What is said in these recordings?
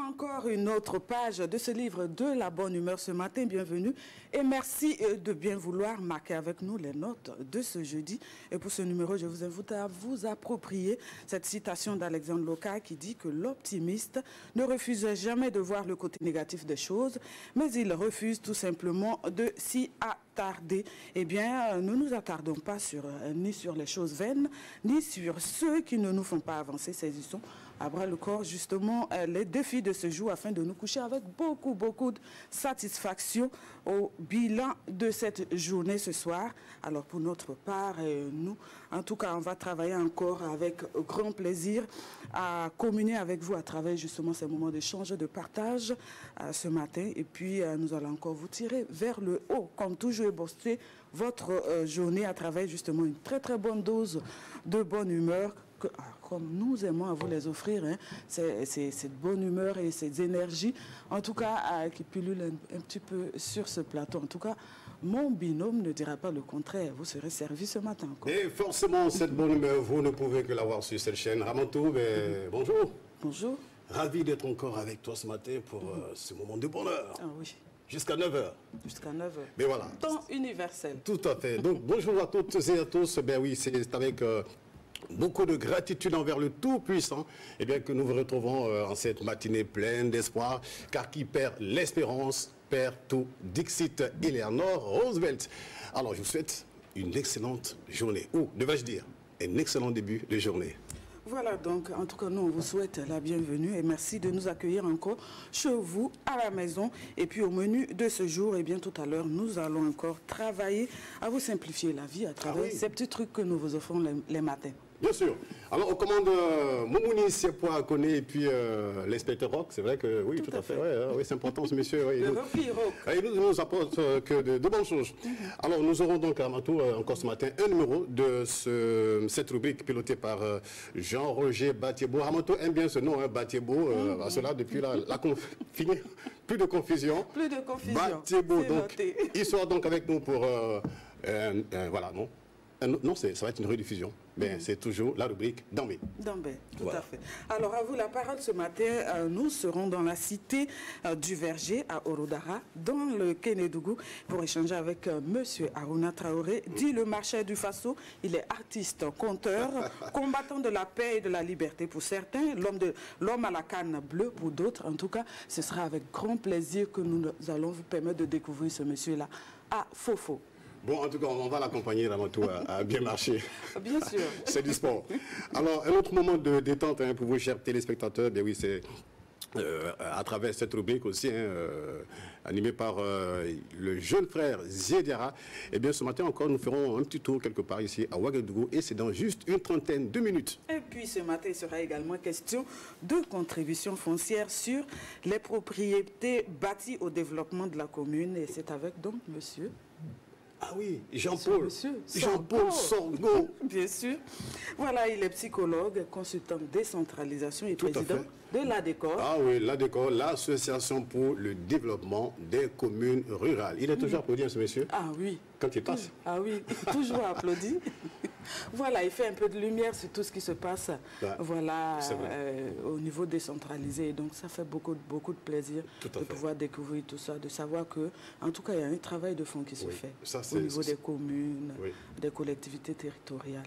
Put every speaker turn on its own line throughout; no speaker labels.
encore une autre page de ce livre de la bonne humeur ce matin. Bienvenue et merci de bien vouloir marquer avec nous les notes de ce jeudi. Et pour ce numéro, je vous invite à vous approprier cette citation d'Alexandre Loca qui dit que l'optimiste ne refuse jamais de voir le côté négatif des choses, mais il refuse tout simplement de s'y attarder. Eh bien, ne nous attardons pas ni sur les choses vaines, ni sur ceux qui ne nous font pas avancer. Saisissons à bras le corps justement les défis de ce jour afin de nous coucher avec beaucoup de satisfaction au bilan de cette journée ce soir. Alors pour notre part, nous, en tout cas, on va travailler encore avec grand plaisir à communier avec vous à travers justement ces moments d'échange, de partage ce matin. Et puis nous allons encore vous tirer vers le haut, comme toujours, et booster votre journée à travers justement une très bonne dose de bonne humeur. Comme nous aimons à vous les offrir, hein, cette bonne humeur et ces énergies, en tout cas, qui pullulent un petit peu sur ce plateau. En tout cas, mon binôme ne dira pas le contraire. Vous serez servi ce matin encore.
Et forcément, cette bonne humeur, vous ne pouvez que l'avoir sur cette chaîne. Ramantou, bonjour.
Bonjour.
Ravi d'être encore avec toi ce matin pour ce moment de bonheur.
Ah oui.
Jusqu'à 9h.
Jusqu'à 9h.
Mais voilà.
Temps universel.
Tout à fait. Donc, bonjour à toutes et à tous. Ben oui, c'est avec beaucoup de gratitude envers le Tout-Puissant que nous vous retrouvons en cette matinée pleine d'espoir, car qui perd l'espérance perd tout. Dixit Eleanor Roosevelt. Alors, je vous souhaite une excellente journée. Ou, devais-je dire, un excellent début de journée.
Voilà, donc, en tout cas, nous, on vous souhaite la bienvenue et merci de nous accueillir encore chez vous, à la maison. Et puis, au menu de ce jour, et bien tout à l'heure, nous allons encore travailler à vous simplifier la vie à travers ces petits trucs que nous vous offrons les matins.
Bien sûr. Alors, on commande Moumouni Sepoua Koné et puis l'inspecteur Rock. C'est vrai que, oui, tout à fait. Oui, c'est important, ce monsieur. Oui, il nous apporte que de bonnes choses. Alors, nous aurons donc à Matou, encore ce matin, un numéro de cette rubrique pilotée par Jean-Roger Batiebo. Amato aime bien ce nom, hein, Batiebo. Cela, depuis fini. Plus de confusion.
Plus de confusion.
Batiebo, donc, il sera donc avec nous pour, voilà, non. Non, ça va être une rediffusion, mais c'est toujours la rubrique Dambé.
Dambé, tout à fait. Alors, à vous la parole ce matin. Nous serons dans la cité du Verger à Orodara, dans le Kénédougou, pour échanger avec monsieur Aruna Traoré, dit le marcheur du Faso. Il est artiste, conteur, combattant de la paix et de la liberté pour certains, l'homme à la canne bleue pour d'autres. En tout cas, ce sera avec grand plaisir que nous allons vous permettre de découvrir ce monsieur-là à Fofo.
Bon, en tout cas, on va l'accompagner, Ramatou, à bien marcher.
Bien sûr.
C'est du sport. Alors, un autre moment de détente pour vous, chers téléspectateurs, bien oui, c'est à travers cette rubrique aussi, animée par le jeune frère Ziediara. Eh bien, ce matin encore, nous ferons un petit tour quelque part ici à Ouagadougou, et c'est dans juste une trentaine de minutes.
Et puis, ce matin, il sera également question de contribution foncière sur les propriétés bâties au développement de la commune. Et c'est avec donc monsieur...
Ah oui, Jean-Paul Sorgo.
Bien sûr. Voilà, il est psychologue, consultant de décentralisation et président de l'ADECOR.
Ah oui, l'ADECOR, l'Association pour le développement des communes rurales. Il est toujours applaudi, ce monsieur?
Ah oui.
Quand il passe?
Ah oui, toujours applaudi. Voilà, il fait un peu de lumière sur tout ce qui se passe voilà, au niveau décentralisé. Donc ça fait beaucoup de plaisir de pouvoir découvrir tout ça, de savoir que, en tout cas, il y a un travail de fond qui se fait au niveau des communes, des collectivités territoriales.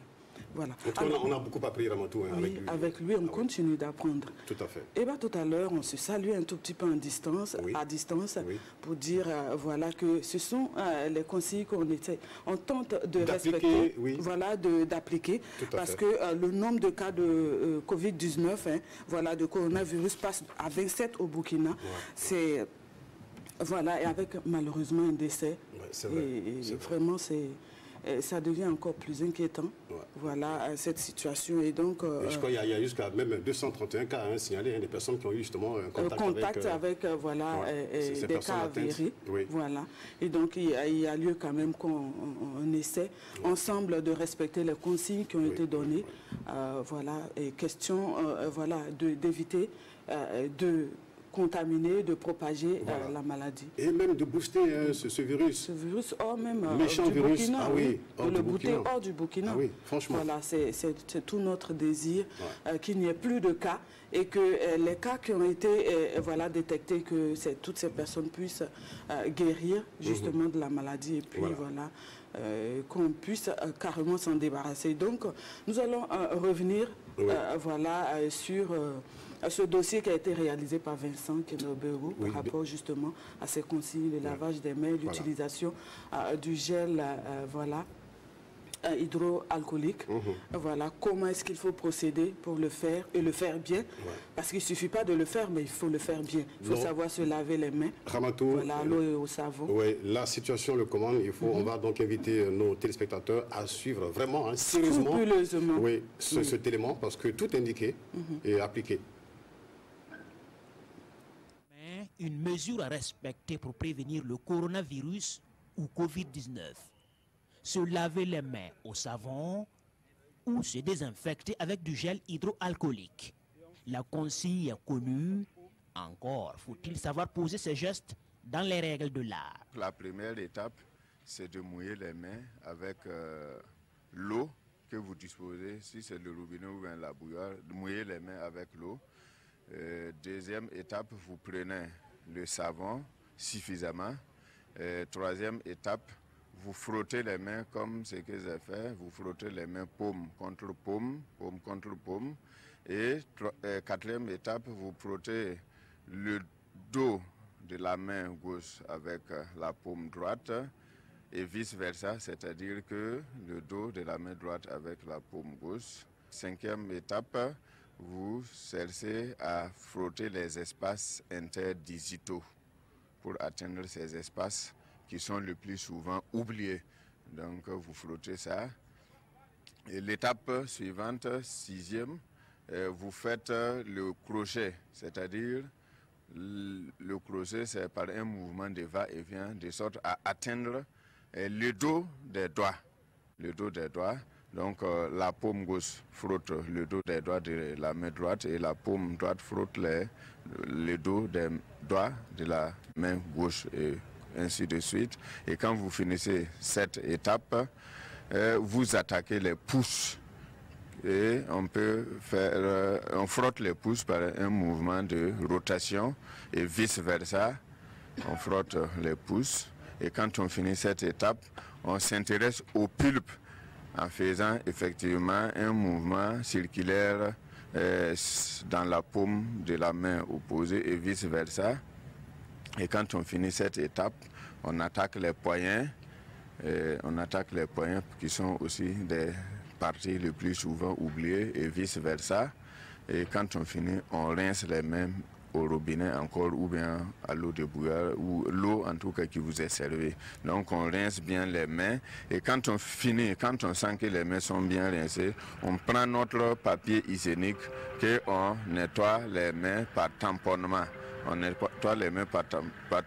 Voilà.
Alors, on a beaucoup appris, Ramatou,
avec lui, on continue d'apprendre.
Tout à fait.
Et bien tout à l'heure, on se salue un tout petit peu à distance, pour dire voilà, que ce sont les consignes on tente de respecter, d'appliquer, parce que le nombre de cas de Covid-19, voilà, de coronavirus passe à 27 au Burkina. C'est voilà, et avec malheureusement un décès.
C'est vrai.
Et vraiment, ça devient encore plus inquiétant, voilà, cette situation. Et donc,
je crois qu'il y a jusqu'à même 231 cas signalés, des personnes qui ont eu justement un contact avec
des cas avérés. Voilà. Et donc, il y a lieu quand même qu'on essaie ensemble de respecter les consignes qui ont été données. Voilà, et question d'éviter de contaminer, de propager la maladie.
Et même de booster ce virus.
Ce virus hors même
méchant
du
virus.
Burkina.
Ah oui,
de le booter hors du Burkina.
Ah oui, franchement.
Voilà, c'est tout notre désir qu'il n'y ait plus de cas et que les cas qui ont été détectés, que toutes ces personnes puissent guérir justement de la maladie et puis qu'on puisse carrément s'en débarrasser. Donc, nous allons revenir sur ce dossier qui a été réalisé par Vincent Kenobero par rapport justement à ces consignes, le lavage des mains, l'utilisation du gel hydroalcoolique. Voilà, comment est-ce qu'il faut procéder pour le faire et le faire bien. Parce qu'il ne suffit pas de le faire, mais il faut le faire bien. Il faut savoir se laver les mains.
Ramatou,
voilà, l'eau et au savon.
Oui, la situation le commande. On va donc inviter nos téléspectateurs à suivre vraiment, sérieusement, cet élément, parce que tout indiqué est appliqué.
Une mesure à respecter pour prévenir le coronavirus ou Covid-19. Se laver les mains au savon ou se désinfecter avec du gel hydroalcoolique. La consigne est connue. Encore faut-il savoir poser ces gestes dans les règles de l'art.
La première étape, c'est de mouiller les mains avec l'eau que vous disposez. Si c'est le robinet ou bien la bouilloire, mouiller les mains avec l'eau. Deuxième étape, vous prenez le savon suffisamment. Troisième étape, vous frottez les mains comme ce que j'ai fait. Vous frottez les mains paume contre paume, paume contre paume. Et quatrième étape, vous frottez le dos de la main gauche avec la paume droite et vice-versa, c'est-à-dire que le dos de la main droite avec la paume gauche. Cinquième étape, vous cherchez à frotter les espaces interdigitaux pour atteindre ces espaces qui sont le plus souvent oubliés. Donc vous frottez ça. Et l'étape suivante, sixième, vous faites le crochet, c'est-à-dire le crochet, c'est par un mouvement de va-et-vient, de sorte à atteindre le dos des doigts. Le dos des doigts. Donc la paume gauche frotte le dos des doigts de la main droite et la paume droite frotte le dos des doigts de la main gauche et ainsi de suite. Et quand vous finissez cette étape, vous attaquez les pouces. Et on frotte les pouces par un mouvement de rotation et vice-versa. On frotte les pouces. Et quand on finit cette étape, on s'intéresse au pulpe en faisant effectivement un mouvement circulaire dans la paume de la main opposée et vice-versa. Et quand on finit cette étape, on attaque les poignets. On attaque les poignets qui sont aussi des parties les plus souvent oubliées et vice-versa. Et quand on finit, on rince les mains au robinet encore ou bien à l'eau de bouilloire ou l'eau en tout cas qui vous est servie. Donc on rince bien les mains et quand on finit, quand on sent que les mains sont bien rincées, on prend notre papier hygiénique et on nettoie les mains par tamponnement. On nettoie les mains par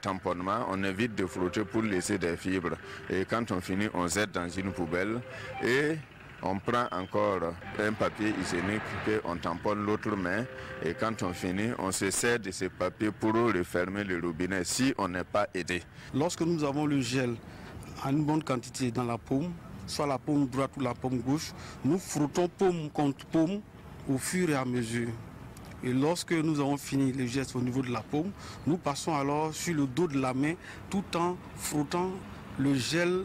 tamponnement, on évite de frotter pour laisser des fibres. Et quand on finit, on jette dans une poubelle et on prend encore un papier hygiénique qu'on tamponne l'autre main et quand on finit, on se sert de ce papier pour refermer le robinet si on n'est pas aidé.
Lorsque nous avons le gel en une bonne quantité dans la paume, soit la paume droite ou la paume gauche, nous frottons paume contre paume au fur et à mesure. Et lorsque nous avons fini le geste au niveau de la paume, nous passons alors sur le dos de la main tout en frottant le gel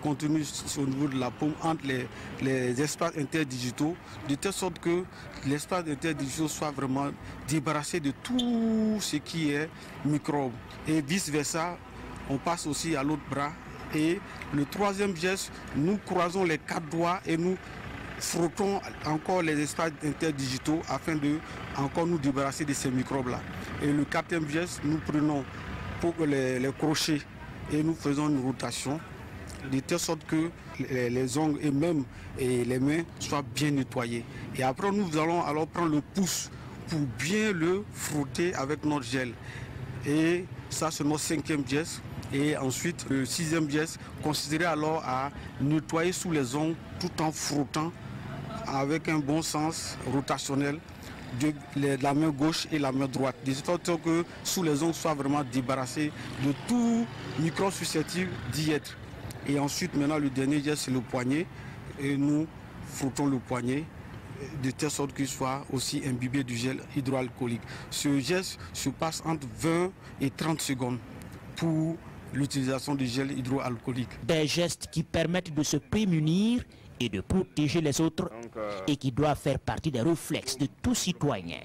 contenu au niveau de la paume entre les espaces interdigitaux, de telle sorte que l'espace interdigitaux soit vraiment débarrassé de tout ce qui est microbes. Et vice-versa, on passe aussi à l'autre bras. Et le troisième geste, nous croisons les 4 doigts et nous frottons encore les espaces interdigitaux afin de encore nous débarrasser de ces microbes-là. Et le quatrième geste, nous prenons pour les crochets et nous faisons une rotation de telle sorte que les ongles et même les mains soient bien nettoyés. Et après, nous allons alors prendre le pouce pour bien le frotter avec notre gel. Et ça, c'est notre 5e geste. Et ensuite, le 6e geste, considérez alors à nettoyer sous les ongles tout en frottant avec un bon sens rotationnel de la main gauche et la main droite. De sorte que sous les ongles soient vraiment débarrassés de tout micro susceptible d'y être. Et ensuite, maintenant, le dernier geste, c'est le poignet. Et nous frottons le poignet de telle sorte qu'il soit aussi imbibé du gel hydroalcoolique. Ce geste se passe entre 20 et 30 secondes pour l'utilisation du gel hydroalcoolique.
Des gestes qui permettent de se prémunir et de protéger les autres et qui doivent faire partie des réflexes de tout citoyen.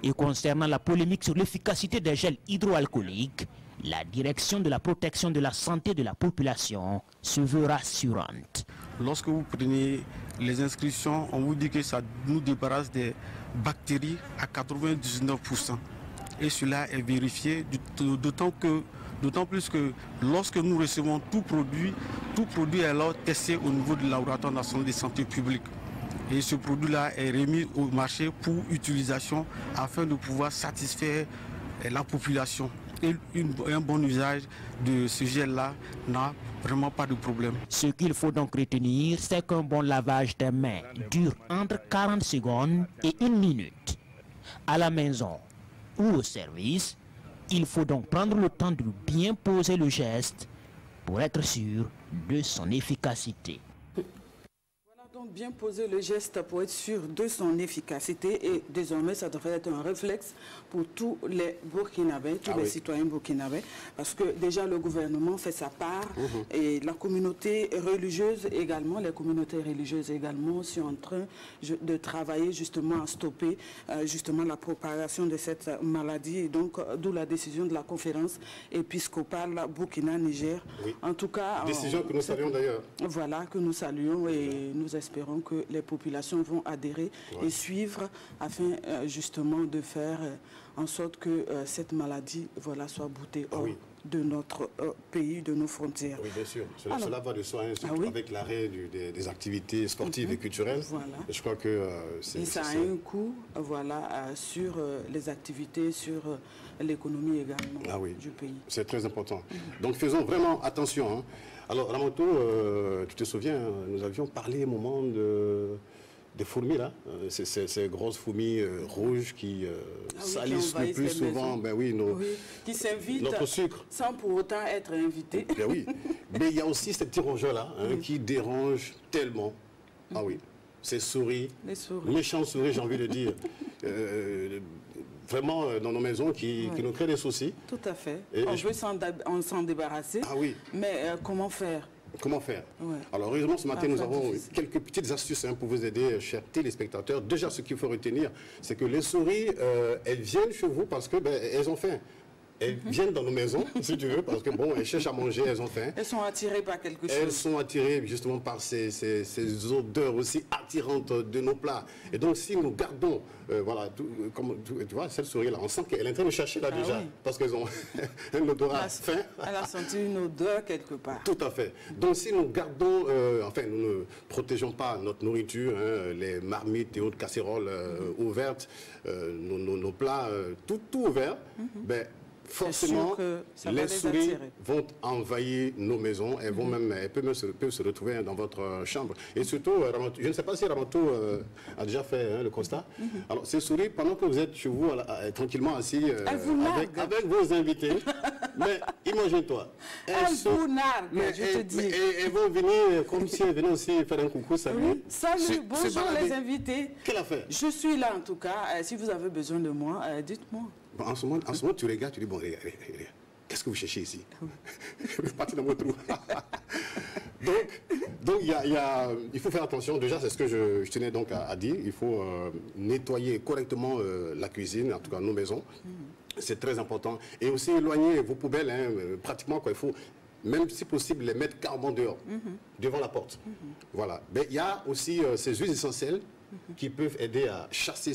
Et concernant la polémique sur l'efficacité des gels hydroalcooliques, la direction de la protection de la santé de la population se veut rassurante.
Lorsque vous prenez les inscriptions, on vous dit que ça nous débarrasse des bactéries à 99%. Et cela est vérifié, d'autant plus que lorsque nous recevons tout produit est alors testé au niveau du laboratoire national de santé publique. Et ce produit-là est remis au marché pour utilisation afin de pouvoir satisfaire la population. Et un bon usage de ce gel-là n'a vraiment pas de problème.
Ce qu'il faut donc retenir, c'est qu'un bon lavage des mains dure entre 40 secondes et 1 minute. À la maison ou au service, il faut donc prendre le temps de bien poser le geste pour être sûr de son efficacité.
Donc bien poser le geste pour être sûr de son efficacité et désormais ça devrait être un réflexe pour tous les Burkinabés, tous les citoyens burkinabés, parce que déjà le gouvernement fait sa part et la communauté religieuse également, les communautés religieuses également sont en train de travailler justement à stopper justement la propagation de cette maladie et donc d'où la décision de la conférence épiscopale Burkina-Niger. Oui. En tout cas...
Décision que nous saluons d'ailleurs.
Voilà, que nous saluons et nous espérons que les populations vont adhérer et suivre afin justement de faire en sorte que cette maladie soit boutée hors de notre pays, de nos frontières.
Oui, bien sûr. Cela va de soi, avec l'arrêt des activités sportives et culturelles. Voilà. Je crois que
et ça a un coût sur les activités, sur l'économie également du pays.
C'est très important. Donc faisons vraiment attention. Hein. Alors, Ramato, tu te souviens, nous avions parlé au moment des fourmis, là, ces grosses fourmis rouges qui salissent le plus souvent
qui s'invitent
notre sucre.
Sans pour autant être invités.
Ben oui, mais il y a aussi ces petits rongeurs-là qui dérangent tellement. Ah oui, ces souris, méchantes souris, j'ai envie de dire. Vraiment dans nos maisons qui nous créent des soucis.
Tout à fait. Et on veut s'en débarrasser.
Ah oui.
Mais comment faire?
Comment faire? Alors heureusement ce matin nous avons quelques petites astuces pour vous aider, chers téléspectateurs. Déjà ce qu'il faut retenir, c'est que les souris, elles viennent chez vous parce que elles ont faim. Elles viennent dans nos maisons, si tu veux, parce que bon, elles cherchent à manger, elles ont faim.
Elles sont attirées par quelque chose.
Elles sont attirées justement par ces odeurs aussi attirantes de nos plats. Et donc si nous gardons, comme tu vois, cette souris-là, on sent qu'elle est en train de chercher là déjà, parce qu'elles ont un odorat faim.
Elle a senti une odeur quelque part.
Tout à fait. Donc si nous gardons, nous ne protégeons pas notre nourriture, les marmites et autres casséroles ouvertes, nos plats, tout ouvert, forcément, les souris vont envahir nos maisons. Elles peuvent se retrouver dans votre chambre. Et surtout, je ne sais pas si Ramato a déjà fait le constat. Alors, ces souris, pendant que vous êtes chez vous, tranquillement assis avec vos invités, mais imagine-toi.
Elles vous narguent, je te dis.
Elles vont venir comme si elles venaient aussi faire un coucou. Salut,
bonjour les invités.
Quelle affaire?
Je suis là en tout cas. Si vous avez besoin de moi, dites-moi.
Bon, en ce moment, tu regardes, tu dis, bon, regarde, qu'est-ce que vous cherchez ici? Je suis parti dans mon trou. donc il faut faire attention. Déjà, c'est ce que je tenais donc à dire. Il faut nettoyer correctement la cuisine, en tout cas nos maisons. C'est très important. Et aussi éloigner vos poubelles, pratiquement, quoi. Il faut, même si possible, les mettre carrément dehors, devant la porte. Voilà. Mais il y a aussi ces huiles essentielles qui peuvent aider à chasser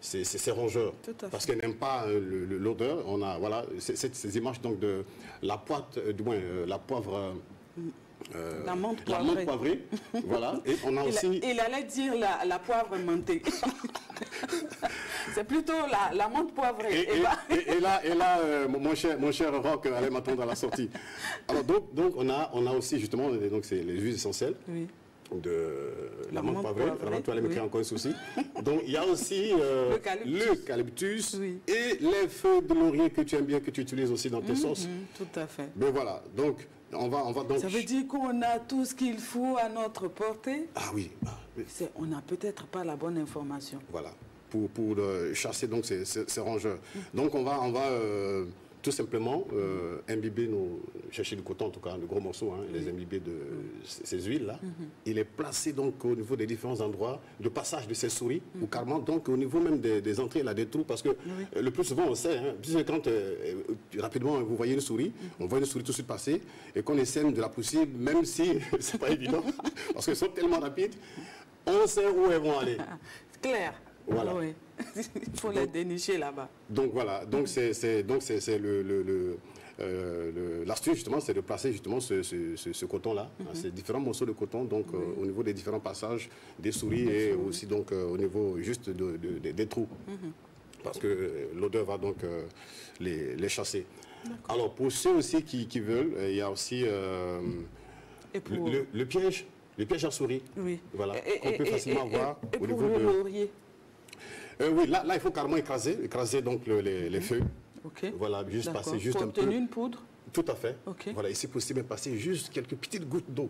ces rongeurs, parce qu'elles n'aiment pas l'odeur. On a ces images donc de la pointe, du moins la poivre,
la menthe
poivrée. Voilà. Et on a aussi.
Il allait dire la poivre mentée. C'est plutôt la menthe poivrée.
Et là, mon cher Roch allait m'attendre à la sortie. Alors donc on a aussi justement donc c'est les huiles essentielles. de la menthe poivrée, la menthe poivrée qui a encore un souci. Donc il y a aussi l'eucalyptus et les feuilles de laurier que tu aimes bien, que tu utilises aussi dans tes sauces.
Tout à fait.
Mais voilà, donc on va donc...
Ça veut dire qu'on a tout ce qu'il faut à notre portée.
Ah oui.
On n'a peut-être pas la bonne information.
Voilà, pour chasser donc ces rongeurs. Donc on va tout simplement imbiber chercher du coton en tout cas, de gros morceaux, les imbiber de ces huiles-là. Il est placé donc au niveau des différents endroits de passage de ces souris, ou carrément donc au niveau même des entrées, là, des trous, parce que le plus souvent on sait, puisque quand rapidement vous voyez une souris, on voit une souris tout de suite passer, et qu'on essaie de la pousser, même si c'est pas évident, parce qu'elles sont tellement rapides, on sait où elles vont aller.
Clair.
Voilà.
Oui. Il faut les dénicher là-bas.
Donc voilà, donc c'est l'astuce justement, c'est de placer justement ce coton-là, ces différents morceaux de coton, donc au niveau des différents passages des souris et aussi donc au niveau juste des trous, parce que l'odeur va donc les chasser. Alors pour ceux aussi qui veulent, il y a aussi le piège à souris. Oui. Voilà, qu'on peut facilement voir au niveau de laurier. Oui, là, il faut carrément écraser donc les feuilles. Voilà, juste passer juste un peu.
Obtenir une poudre.
Tout à fait. Voilà, et si possible, passer juste quelques petites gouttes d'eau,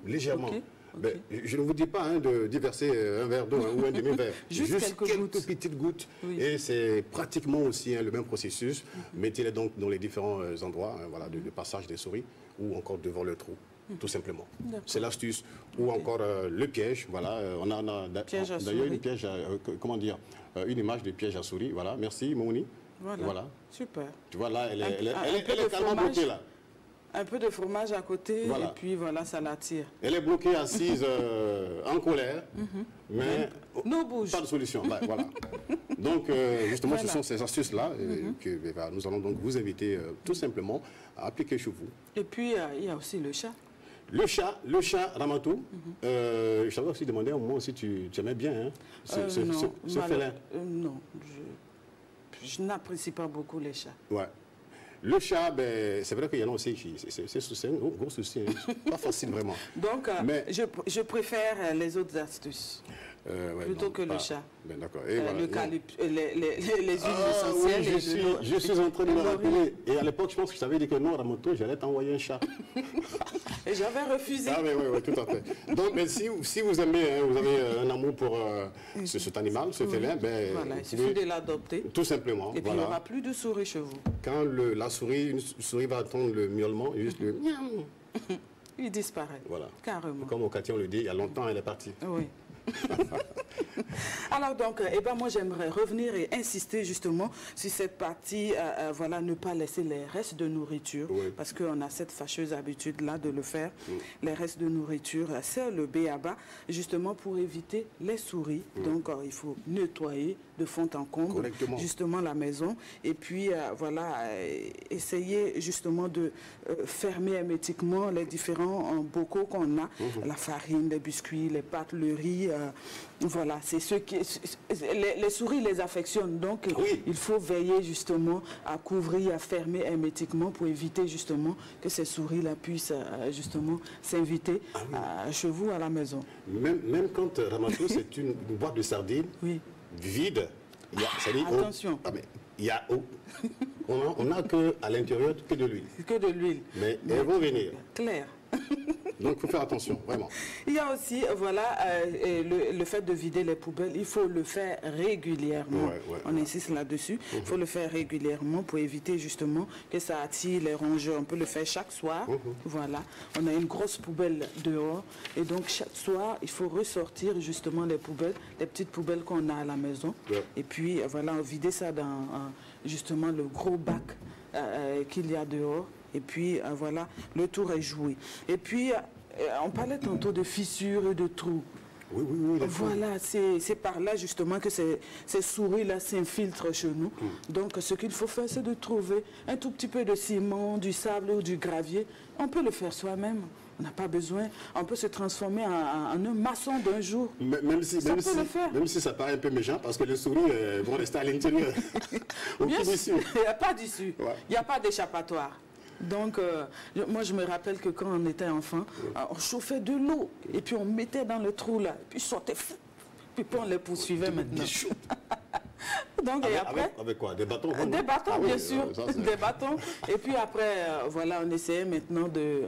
légèrement. Ben, je ne vous dis pas de diverser un verre d'eau ou un demi-verre. juste quelques petites gouttes. Et c'est pratiquement aussi le même processus. Mettez-les donc dans les différents endroits voilà, de passage des souris ou encore devant le trou. Tout simplement. C'est l'astuce. Ou encore le piège. Voilà, on a d'ailleurs une piège, comment dire, une image de piège à souris. Voilà, merci Mouni.
Voilà. Super.
Tu vois là, elle est carrément bloquée là.
Un peu de fromage à côté et puis voilà, ça l'attire.
Elle est bloquée assise en colère, mais pas de solution. Voilà. Donc justement, ce sont ces astuces-là que nous allons donc vous inviter tout simplement à appliquer chez vous.
Et puis il y a aussi le chat.
Le chat Ramatou, je t'avais aussi demandé au moment si tu aimais bien ce félin.
Non, je n'apprécie pas beaucoup les chats.
Ouais. Le chat, ben, c'est vrai qu'il y en a aussi qui... C'est un gros souci, pas facile vraiment.
Donc, je préfère les autres astuces. Plutôt que le chat.
Ben d'accord.
Les huiles essentielles.
Oui, je suis en train de me rappeler. Et à l'époque, je pense que je t'avais dit que non, Ramoto, j'allais t'envoyer un chat.
Et j'avais refusé.
Ah oui, tout à fait. Donc, ben, si vous aimez, vous avez un amour pour cet animal, ce félin, ben,
voilà, il suffit de l'adopter.
Tout simplement.
Et puis, il n'y aura plus de souris chez vous.
Quand une souris va attendre le miaulement, juste le miaou.
Il disparaît. Voilà. Carrément.
Comme Cathy, on le dit, il y a longtemps, elle est partie.
Oui. Alors donc, moi j'aimerais revenir et insister justement sur cette partie, voilà, ne pas laisser les restes de nourriture, parce qu'on a cette fâcheuse habitude-là de le faire. Les restes de nourriture, c'est le b.a.-ba, justement pour éviter les souris. Donc il faut nettoyer de fond en comble justement la maison, et puis voilà, essayer justement de fermer hermétiquement les différents bocaux qu'on a, la farine, les biscuits, les pâtes, le riz. Voilà, c'est ceux qui... Les souris les affectionnent, donc il faut veiller justement à couvrir, à fermer hermétiquement pour éviter justement que ces souris-là puissent justement s'inviter chez vous à la maison.
Même quand Ramatou, c'est une boîte de sardines vide,
attention.
On n'a qu'à l'intérieur que de l'huile.
Que de l'huile.
Mais elles vont venir.
Clair.
Donc il faut faire attention, vraiment.
Il y a aussi, voilà, le fait de vider les poubelles, il faut le faire régulièrement. On insiste là-dessus. Il faut le faire régulièrement pour éviter justement que ça attire les rongeurs. On peut le faire chaque soir. Voilà. On a une grosse poubelle dehors. Et donc chaque soir, il faut ressortir justement les poubelles, les petites poubelles qu'on a à la maison. Et puis voilà, vider ça dans justement le gros bac qu'il y a dehors. Et puis, voilà, le tour est joué. Et puis, on parlait tantôt de fissures et de trous.
Oui.
Voilà, c'est par là justement que ces souris-là s'infiltrent chez nous. Donc, ce qu'il faut faire, c'est de trouver un tout petit peu de ciment, du sable ou du gravier. On peut le faire soi-même. On n'a pas besoin. On peut se transformer en un maçon d'un jour.
Même si ça paraît un peu méchant, parce que les souris vont rester à l'intérieur.
Bien sûr, il n'y a pas d'issue. Il n'y a pas d'échappatoire. Donc, moi, je me rappelle que quand on était enfant, on chauffait de l'eau et puis on mettait dans le trou là, et puis sortait fou. Puis on les poursuivait maintenant. Donc, et après,
avec quoi? Des bâtons?
Des bâtons, bien sûr.
Ça,
des bâtons. Et puis après, voilà, on essayait maintenant de...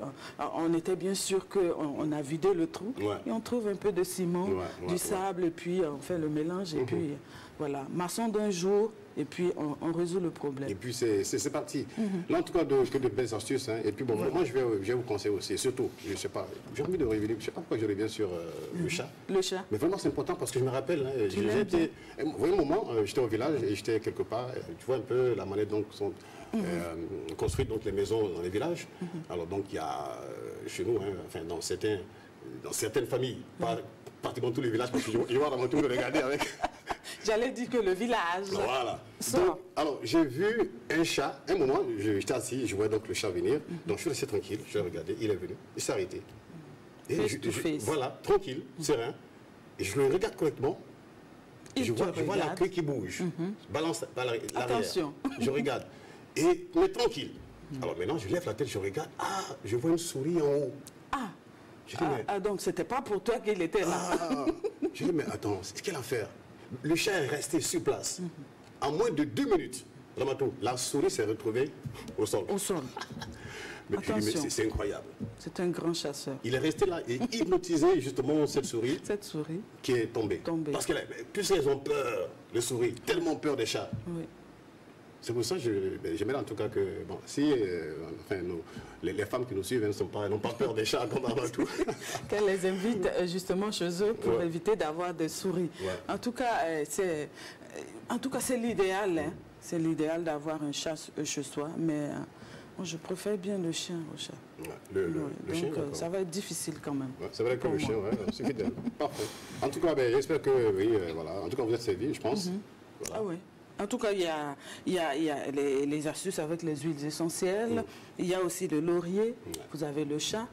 on était bien sûr qu'on a vidé le trou. Et on trouve un peu de ciment, du sable, et puis on fait le mélange. Et puis, voilà, maçon d'un jour, et puis on résout le problème.
Et puis c'est parti. Là, en tout cas, que de belles astuces. Hein. Et puis, bon, moi, je vais vous conseiller aussi, surtout, je ne sais pas, j'ai envie de revenir, je ne sais pas pourquoi je reviens sur le chat.
Le chat.
Mais vraiment, c'est important parce que je me rappelle, hein, j'étais, vous voyez, un moment, j'étais au village et j'étais quelque part, tu vois un peu la manière dont sont construites donc, les maisons dans les villages. Alors, donc, il y a chez nous, hein, enfin, dans certaines familles, pas pratiquement tous les villages, parce que je vois dans mon tour de regarder avec...
J'allais dire que le village...
Voilà. Donc, alors, j'ai vu un chat, un moment, j'étais assis, je voyais donc le chat venir, donc je suis resté tranquille, je l'ai regardé, il est venu, il s'est arrêté. Et voilà, tranquille, serein, et je le regarde correctement, et je vois la queue qui bouge, balance l'arrière.
Attention.
Je regarde, mais tranquille. Alors maintenant, je lève la tête, je regarde, je vois une souris en haut.
Donc c'était pas pour toi qu'il était là.
Je dis, mais attends, c'est quelle affaire? Le chat est resté sur place. En moins de 2 minutes, la souris s'est retrouvée au sol.
Au sol.
Mais c'est incroyable.
C'est un grand chasseur.
Il est resté là et hypnotisé justement cette souris.
Cette souris.
Qui est tombée. Parce que puisqu'elles ont peur, les souris, tellement peur des chats.
Oui.
C'est pour ça que j'aimerais en tout cas que, bon, si enfin, les femmes qui nous suivent n'ont pas peur des chats comme avant tout.
Qu'elles les invitent justement chez eux pour éviter d'avoir des souris. En tout cas, c'est l'idéal. Hein. C'est l'idéal d'avoir un chat chez soi, mais moi, je préfère bien le chien au chat.
Le chien,
ça va être difficile quand même.
C'est vrai que le chien, c'est fidèle. Parfait. En tout cas, j'espère que, oui, voilà. En tout cas, vous êtes servi, je pense. Voilà.
Ah oui. En tout cas, il y a les astuces avec les huiles essentielles. Il y a aussi le laurier. Vous avez le chat.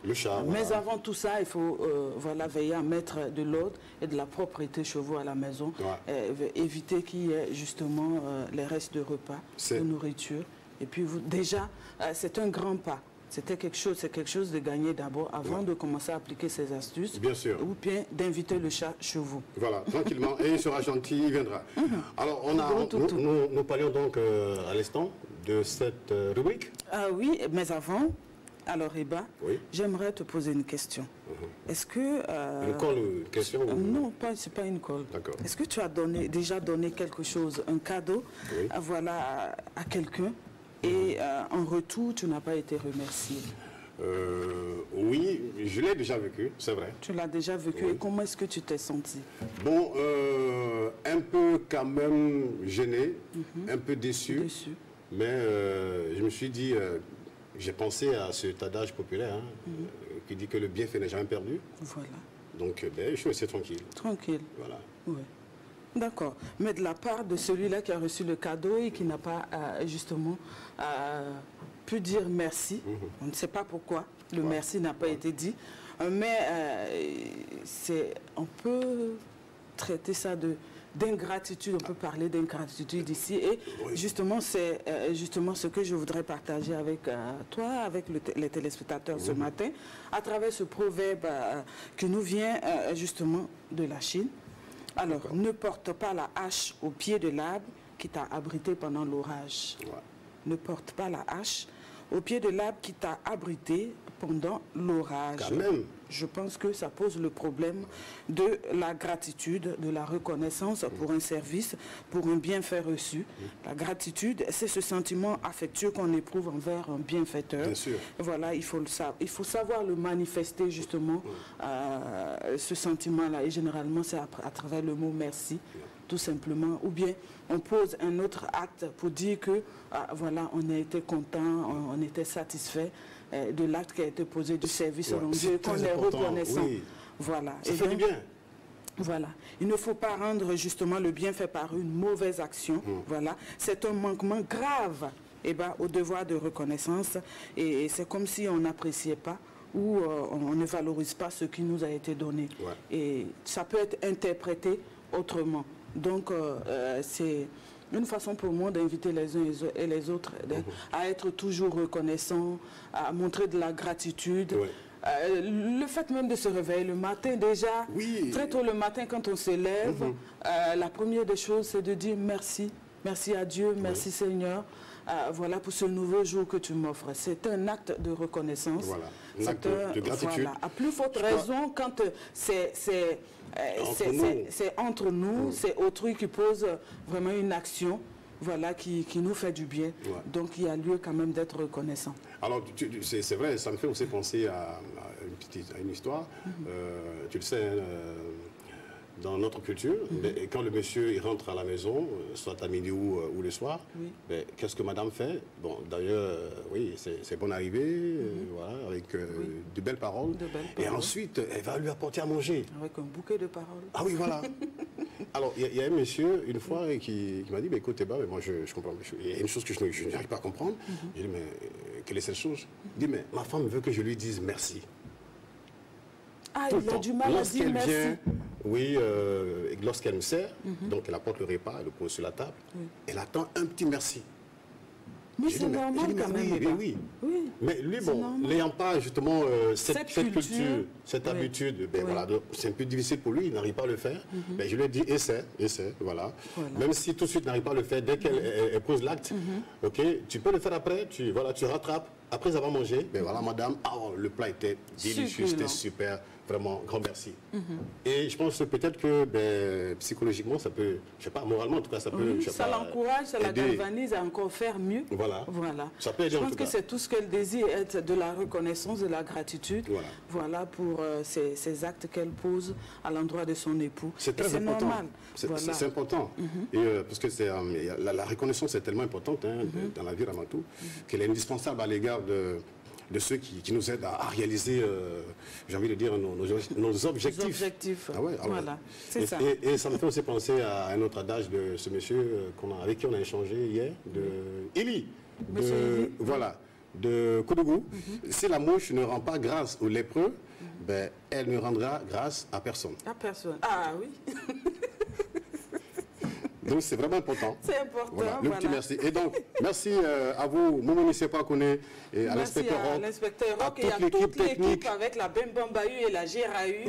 Mais avant tout ça, il faut veiller à mettre de l'ordre et de la propreté chez vous à la maison. Éviter qu'il y ait justement les restes de repas, de nourriture. Et puis, déjà, c'est un grand pas. C'est quelque chose de gagner d'abord avant de commencer à appliquer ces astuces.
Bien sûr.
Ou bien d'inviter le chat chez vous.
Voilà, tranquillement. Et il sera gentil, il viendra. Alors, nous parlions donc à l'instant de cette rubrique.
Ah oui, mais avant, alors Eba, j'aimerais te poser une question. Est-ce que...
une colle, une question
Non, c'est pas une colle.
D'accord.
Est-ce que tu as déjà donné quelque chose, un cadeau, à quelqu'un et en retour, tu n'as pas été remercié?
Oui, je l'ai déjà vécu, c'est vrai.
Tu l'as déjà vécu et comment est-ce que tu t'es senti?
Bon, un peu quand même gêné, un peu déçu. Mais je me suis dit, j'ai pensé à cet adage populaire qui dit que le bienfait n'est jamais perdu.
Voilà.
Donc, je suis resté tranquille.
Tranquille.
Voilà.
Oui. D'accord. Mais de la part de celui-là qui a reçu le cadeau et qui n'a pas justement pu dire merci, on ne sait pas pourquoi le merci n'a pas été dit, mais on peut traiter ça d'ingratitude, on peut parler d'ingratitude ici et justement c'est justement ce que je voudrais partager avec toi, avec les téléspectateurs ce matin, à travers ce proverbe qui nous vient justement de la Chine. Alors, ne porte pas la hache au pied de l'arbre qui t'a abrité pendant l'orage. Ne porte pas la hache au pied de l'arbre qui t'a abrité pendant l'orage.
Quand même.
Je pense que ça pose le problème de la gratitude, de la reconnaissance pour un service, pour un bienfait reçu. La gratitude, c'est ce sentiment affectueux qu'on éprouve envers un bienfaiteur.
Bien sûr.
Voilà, il faut savoir le manifester justement, ce sentiment-là. Et généralement, c'est à travers le mot merci, tout simplement. Ou bien, on pose un autre acte pour dire que, voilà, on a été content, on était satisfait de l'acte qui a été posé, du service rendu, qu'on est reconnaissant. Voilà.
Ça fait du bien.
Voilà. Il ne faut pas rendre justement le bienfait par une mauvaise action. Voilà. C'est un manquement grave au devoir de reconnaissance. Et c'est comme si on n'appréciait pas ou on ne valorise pas ce qui nous a été donné. Et ça peut être interprété autrement. Donc, une façon pour moi d'inviter les uns et les autres à être toujours reconnaissants, à montrer de la gratitude.
Oui.
Le fait même de se réveiller le matin déjà, très tôt le matin quand on se lève, la première des choses c'est de dire merci. Merci à Dieu, merci Seigneur. Voilà pour ce nouveau jour que tu m'offres. C'est un acte de reconnaissance.
Voilà, un acte de gratitude.
Voilà. À plus forte raison quand c'est entre nous, c'est autrui qui pose vraiment une action. Voilà, qui nous fait du bien. Ouais. Donc, il y a lieu quand même d'être reconnaissant.
Alors, c'est vrai, ça me fait aussi penser à une histoire. Tu le sais, dans notre culture, quand le monsieur il rentre à la maison, soit à midi ou le soir, qu'est-ce que madame fait? Bon, d'ailleurs, oui, c'est bonne arrivée, voilà, avec de belles paroles. Et ensuite, elle va lui apporter à manger.
Avec un bouquet de paroles.
Ah oui, voilà. Alors, il y a un monsieur, une fois, qui m'a dit, écoute, mais moi, je comprends. Il y a une chose que je n'arrive pas à comprendre. J'ai dit, mais quelle est cette chose? Il dit, mais ma femme veut que je lui dise merci.
Ah, il a du mal à dire merci.
Vient, oui, lorsqu'elle me sert, donc elle apporte le repas, elle le pose sur la table, elle attend un petit merci.
Mais c'est normal quand même.
Oui. Mais lui, bon, n'ayant pas justement cette culture, cette habitude, voilà, c'est un peu difficile pour lui, il n'arrive pas à le faire. Je lui ai dit, essaie, voilà. Même si tout de suite n'arrive pas à le faire, dès qu'elle pose l'acte, ok, tu peux le faire après, tu rattrapes. Après avoir mangé, voilà, madame, le plat était délicieux, c'était super, vraiment, grand merci. Et je pense peut-être que psychologiquement, ça peut, je sais pas, moralement en tout cas, ça peut...
ça l'encourage, ça la galvanise à encore faire mieux.
Voilà. Ça peut aider.
Je pense que c'est tout ce qu'elle désire, être de la reconnaissance, de la gratitude. Voilà pour ces actes qu'elle pose à l'endroit de son époux.
C'est très important. Normal. C'est important. Et, parce que la reconnaissance est tellement importante dans la vie avant tout, qu'elle est indispensable à l'égard de ceux qui nous aident à réaliser, j'ai envie de dire, nos objectifs.
Nos objectifs, voilà, c'est ça.
Et ça me fait aussi penser à un autre adage de ce monsieur avec qui on a échangé hier, de Élie. Voilà, de Koudougou. Si la mouche ne rend pas grâce aux lépreux, elle ne rendra grâce à personne.
À personne. Ah oui.
Donc c'est vraiment important.
C'est important.
Voilà, le petit merci. Et donc, merci à vous, Moumouni Sepa Kone, et à l'inspecteur
Rock, et à toute l'équipe avec la Bembambayu et la Gérahu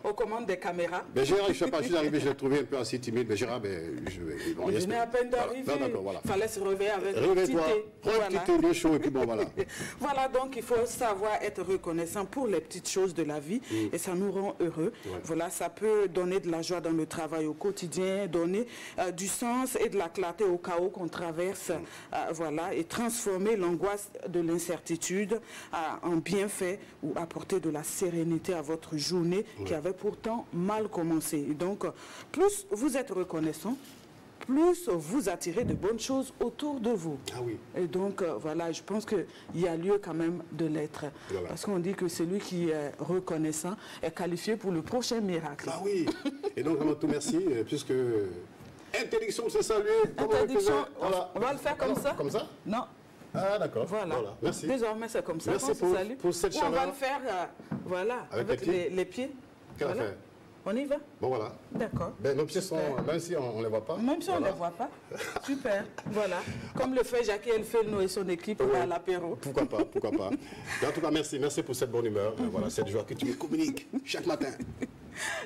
aux commandes des caméras.
Gérard, je ne sais pas, je suis arrivé, je l'ai trouvé un peu assez timide, mais Gérard,
je venais à peine d'arriver. Il fallait se réveiller avec un petit thé.
Prends un petit thé bien chaud et puis bon, voilà.
Voilà, donc il faut savoir être reconnaissant pour les petites choses de la vie et ça nous rend heureux. Voilà, ça peut donner de la joie dans le travail au quotidien, donner du sens et de la clarté au chaos qu'on traverse, voilà, et transformer l'angoisse de l'incertitude en bienfait ou apporter de la sérénité à votre journée qui avait pourtant mal commencé. Et donc, plus vous êtes reconnaissant, plus vous attirez de bonnes choses autour de vous.
Ah oui.
Et donc, voilà, je pense qu'il y a lieu quand même de l'être. Voilà. Parce qu'on dit que celui qui est reconnaissant est qualifié pour le prochain miracle.
Ah oui. Et donc, vraiment tout merci, puisque... Interdiction de se saluer.
Interdiction, on va le faire comme ça.
Comme ça?
Non.
Ah d'accord.
Voilà.
Merci.
Désormais c'est comme ça.
Merci pour cette chaleur.
On va le faire, voilà, avec les pieds.
Quelle affaire?
On y va?
Bon voilà.
D'accord.
Nos pieds sont, même si on ne les voit pas.
Même si on ne les voit pas. Super. Voilà. Comme le fait Jackie Elfeno et son équipe à l'apéro.
Pourquoi pas, pourquoi pas. Mais en tout cas, merci pour cette bonne humeur. Voilà, cette joie que tu me communiques chaque matin.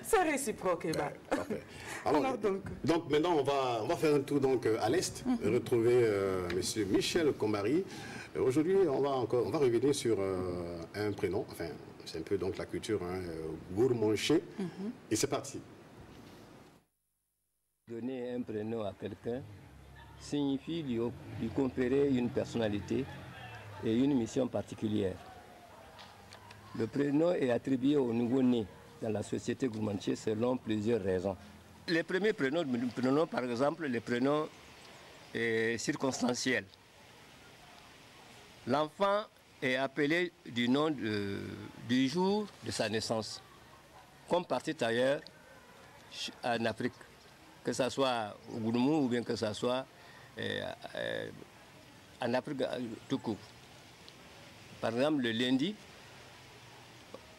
C'est réciproque,
parfait. Alors donc maintenant, on va faire un tour donc, à l'Est, retrouver M. Michel Kombari. Aujourd'hui, on va revenir sur un prénom, enfin, c'est un peu donc la culture, Gourmanché. Et c'est parti.
Donner un prénom à quelqu'un signifie lui conférer une personnalité et une mission particulière. Le prénom est attribué au nouveau-né dans la société Gourmanché selon plusieurs raisons. Les premiers prénoms, nous prenons par exemple les prénoms circonstanciels. L'enfant est appelé du nom du jour de sa naissance, comme partout ailleurs en Afrique, que ce soit au Gourmou ou bien que ce soit en Afrique tout court. Par exemple, le lundi,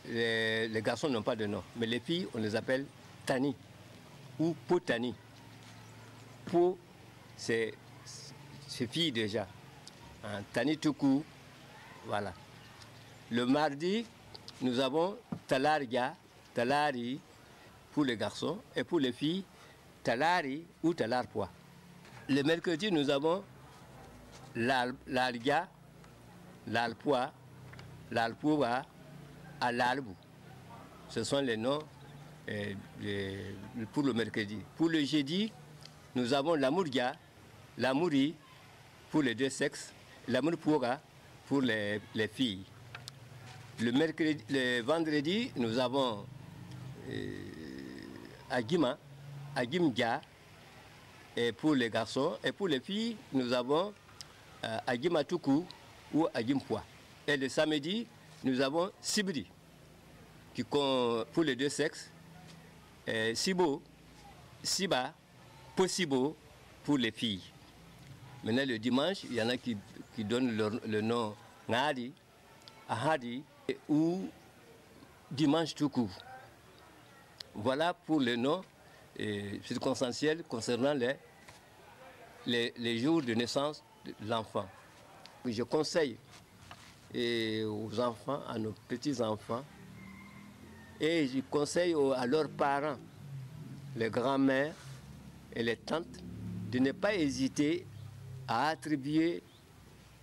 les garçons n'ont pas de nom, mais les filles, on les appelle Tani ou Potani. Po c'est filles déjà. Tanituku, voilà. Le mardi, nous avons Talarga, Talari pour les garçons et pour les filles, Talari ou Talarpoa. Le mercredi, nous avons l'Alga, l'Alpoa, l'Alpoa, à l'Albou. Ce sont les noms pour le mercredi. Pour le jeudi, nous avons l'Amourga, l'Amouri pour les deux sexes, l'Amourpoura pour les filles. Le vendredi, nous avons Agima, Agimga et pour les garçons. Et pour les filles, nous avons Agimatuku ou Agimpoa. Et le samedi, nous avons Sibri, qui pour les deux sexes, Sibo, Siba, Possibo pour les filles. Maintenant, le dimanche, il y en a qui donnent le nom Ngadi, Ahadi ou Dimanche tout court. Voilà pour les noms circonstanciels concernant les jours de naissance de l'enfant. Je conseille aux enfants, à nos petits-enfants, et je conseille à leurs parents, les grands-mères et les tantes, de ne pas hésiter à attribuer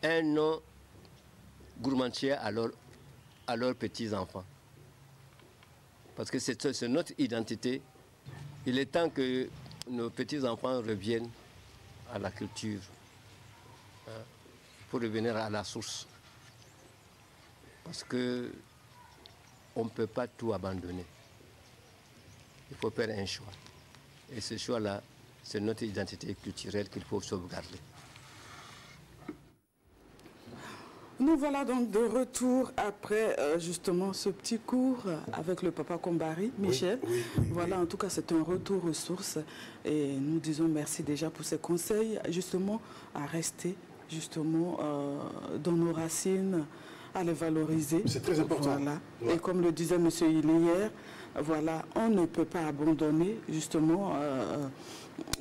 un nom gourmandier à leurs petits-enfants. Parce que c'est notre identité. Il est temps que nos petits-enfants reviennent à la culture, pour revenir à la source. Parce que on ne peut pas tout abandonner. Il faut faire un choix. Et ce choix-là, c'est notre identité culturelle qu'il faut sauvegarder.
Nous voilà donc de retour après justement ce petit cours avec le papa Kombari, Michel. Voilà, en tout cas, c'est un retour aux sources. Et nous disons merci déjà pour ces conseils, justement, à rester justement dans nos racines, à les valoriser.
C'est très important.
Voilà. Ouais. Et comme le disait M. Hillier, voilà, on ne peut pas abandonner justement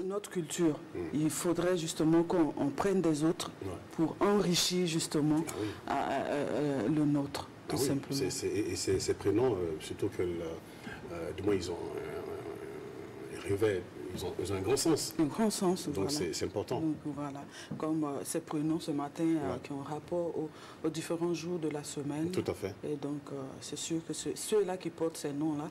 notre culture. Il faudrait justement qu'on prenne des autres pour enrichir justement le nôtre, tout simplement.
Et ces prénoms, surtout que du moins ils ont un grand sens.
Un grand sens,
donc
voilà.
C'est important.
Donc, voilà. Comme ces prénoms ce matin qui ont rapport aux différents jours de la semaine.
Tout à fait.
Et donc c'est sûr que ceux-là qui portent ces noms-là,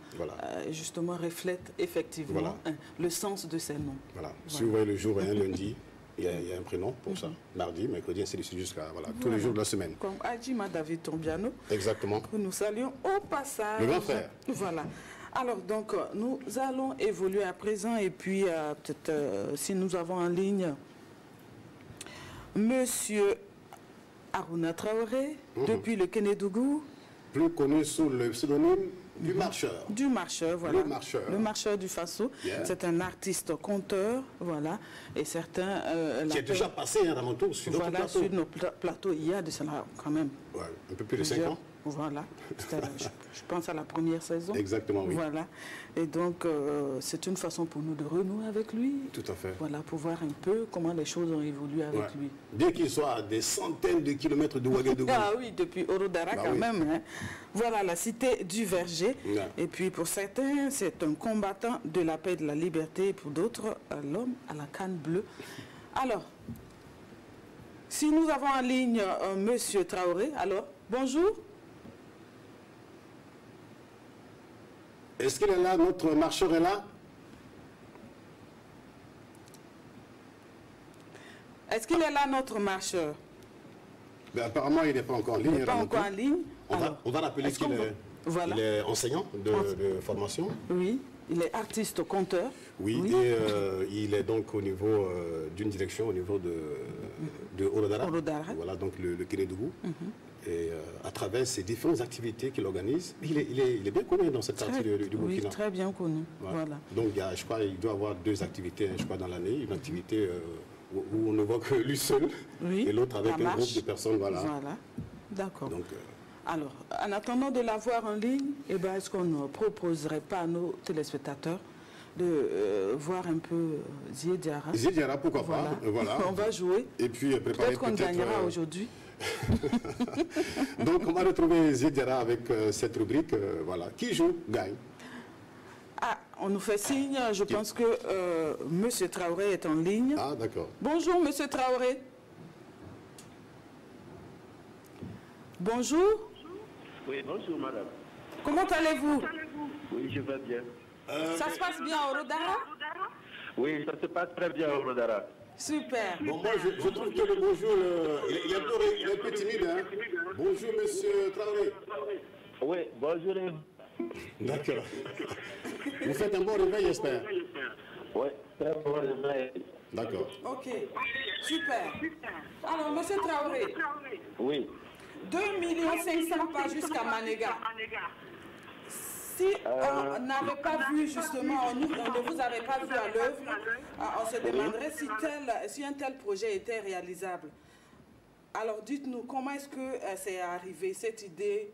justement reflètent effectivement le sens de ces noms.
Voilà. Si vous voyez le jour un lundi, il y a un prénom pour ça. Mardi, mercredi, ainsi de suite jusqu'à tous les jours de la semaine.
Comme Adjima David Tombiano.
Exactement.
Que nous saluons au passage.
Le grand frère.
Voilà. Alors, donc, nous allons évoluer à présent et puis, peut-être, si nous avons en ligne Monsieur Aruna Traoré, depuis le Kénédougou.
Plus connu sous le pseudonyme du marcheur.
Du marcheur, voilà.
Le marcheur.
Le marcheur du Faso. Yeah. C'est un artiste conteur, voilà. Et certains...
qui est déjà passé à mon tour sur notre plateau.
Sur nos plateaux, il y a de cela quand même.
Ouais, un peu plus de 5 ans.
Voilà, je pense à la première saison.
Exactement, oui.
Voilà, et donc c'est une façon pour nous de renouer avec lui.
Tout à fait.
Voilà, pour voir un peu comment les choses ont évolué avec lui.
Bien qu'il soit à des centaines de kilomètres de Ouagadougou.
Ah oui, depuis Orodara quand même. Hein. Voilà, la cité du Verger. Et puis pour certains, c'est un combattant de la paix et de la liberté. Et pour d'autres, l'homme à la canne bleue. Alors, si nous avons en ligne Monsieur Traoré, alors, bonjour.
Est-ce qu'il est là, notre marcheur est là?
Est-ce qu'il est là, notre marcheur?
Ben, apparemment, il n'est pas encore en ligne.
Il n'est pas encore en ligne.
On va rappeler qu'il est enseignant de formation.
Oui, il est artiste conteur.
Oui, et il est donc au niveau d'une direction, au niveau de Orodara. Voilà, donc le Kénédougou. Et à travers ces différentes activités qu'il organise, il est bien connu dans cette partie du Burkina.
Oui, très bien connu. Voilà.
Donc je crois qu'il doit avoir 2 activités, je crois, dans l'année. Une activité où on ne voit que lui seul, et l'autre avec un groupe de personnes. Voilà.
D'accord. Alors, en attendant de l'avoir en ligne, est-ce qu'on ne proposerait pas à nos téléspectateurs de voir un peu Zié Diarra.
Zié Diarra, pourquoi pas. Voilà.
On va jouer.
Et puis préparer
peut-être qu'on gagnera aujourd'hui.
Donc on va retrouver Zié Diarra avec cette rubrique. Voilà. Qui joue, gagne.
Ah, on nous fait signe. Je pense que Monsieur Traoré est en ligne.
Ah, d'accord.
Bonjour, Monsieur Traoré. Bonjour.
Oui, bonjour, madame.
Comment allez-vous?
Oui, je vais bien.
Ça se passe bien au Rodara?
Oui, ça se passe très bien au Rodara.
Super.
Bon, moi, je trouve que le bonjour, il est un peu timide. Hein? Bonjour, monsieur Traoré.
Oui, bonjour.
D'accord. Vous faites un bon réveil, j'espère.
Oui, très bon réveil.
D'accord.
Ok, super. Alors, monsieur Traoré.
Oui.
2 500 000 pas jusqu'à Manéga. Si on n'avait pas vu justement, on ne vous avait pas vu à l'œuvre, on se demanderait si un tel projet était réalisable. Alors dites-nous, comment est-ce que c'est arrivé, cette idée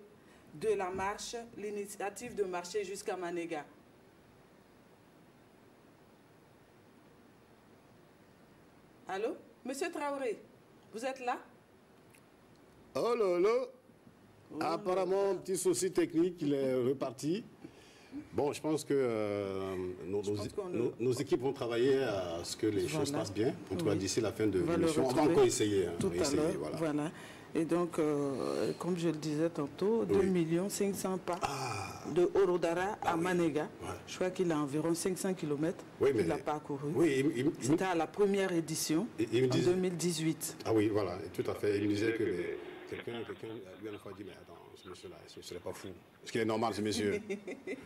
de la marche, l'initiative de marcher jusqu'à Manéga? Allô? Monsieur Traoré, vous êtes là?
Oh là là. Apparemment, petit souci technique, il est reparti. Bon, je pense que nos équipes vont travailler à ce que les choses passent bien. En tout cas, d'ici la fin de l'émission. On va encore essayer.
Tout à l'heure, voilà. Et donc, comme je le disais tantôt, 2 500 000 pas de Orodara à Manéga. Ouais. Je crois qu'il a environ 500 km qu'il a parcouru.
Oui,
c'était à la première édition, en 2018.
Ah oui, voilà, tout à fait. Il me disait que quelqu'un lui a fois dit, mais attends, ce monsieur-là, ce ne serait pas fou. Parce qu'il est normal, ce monsieur.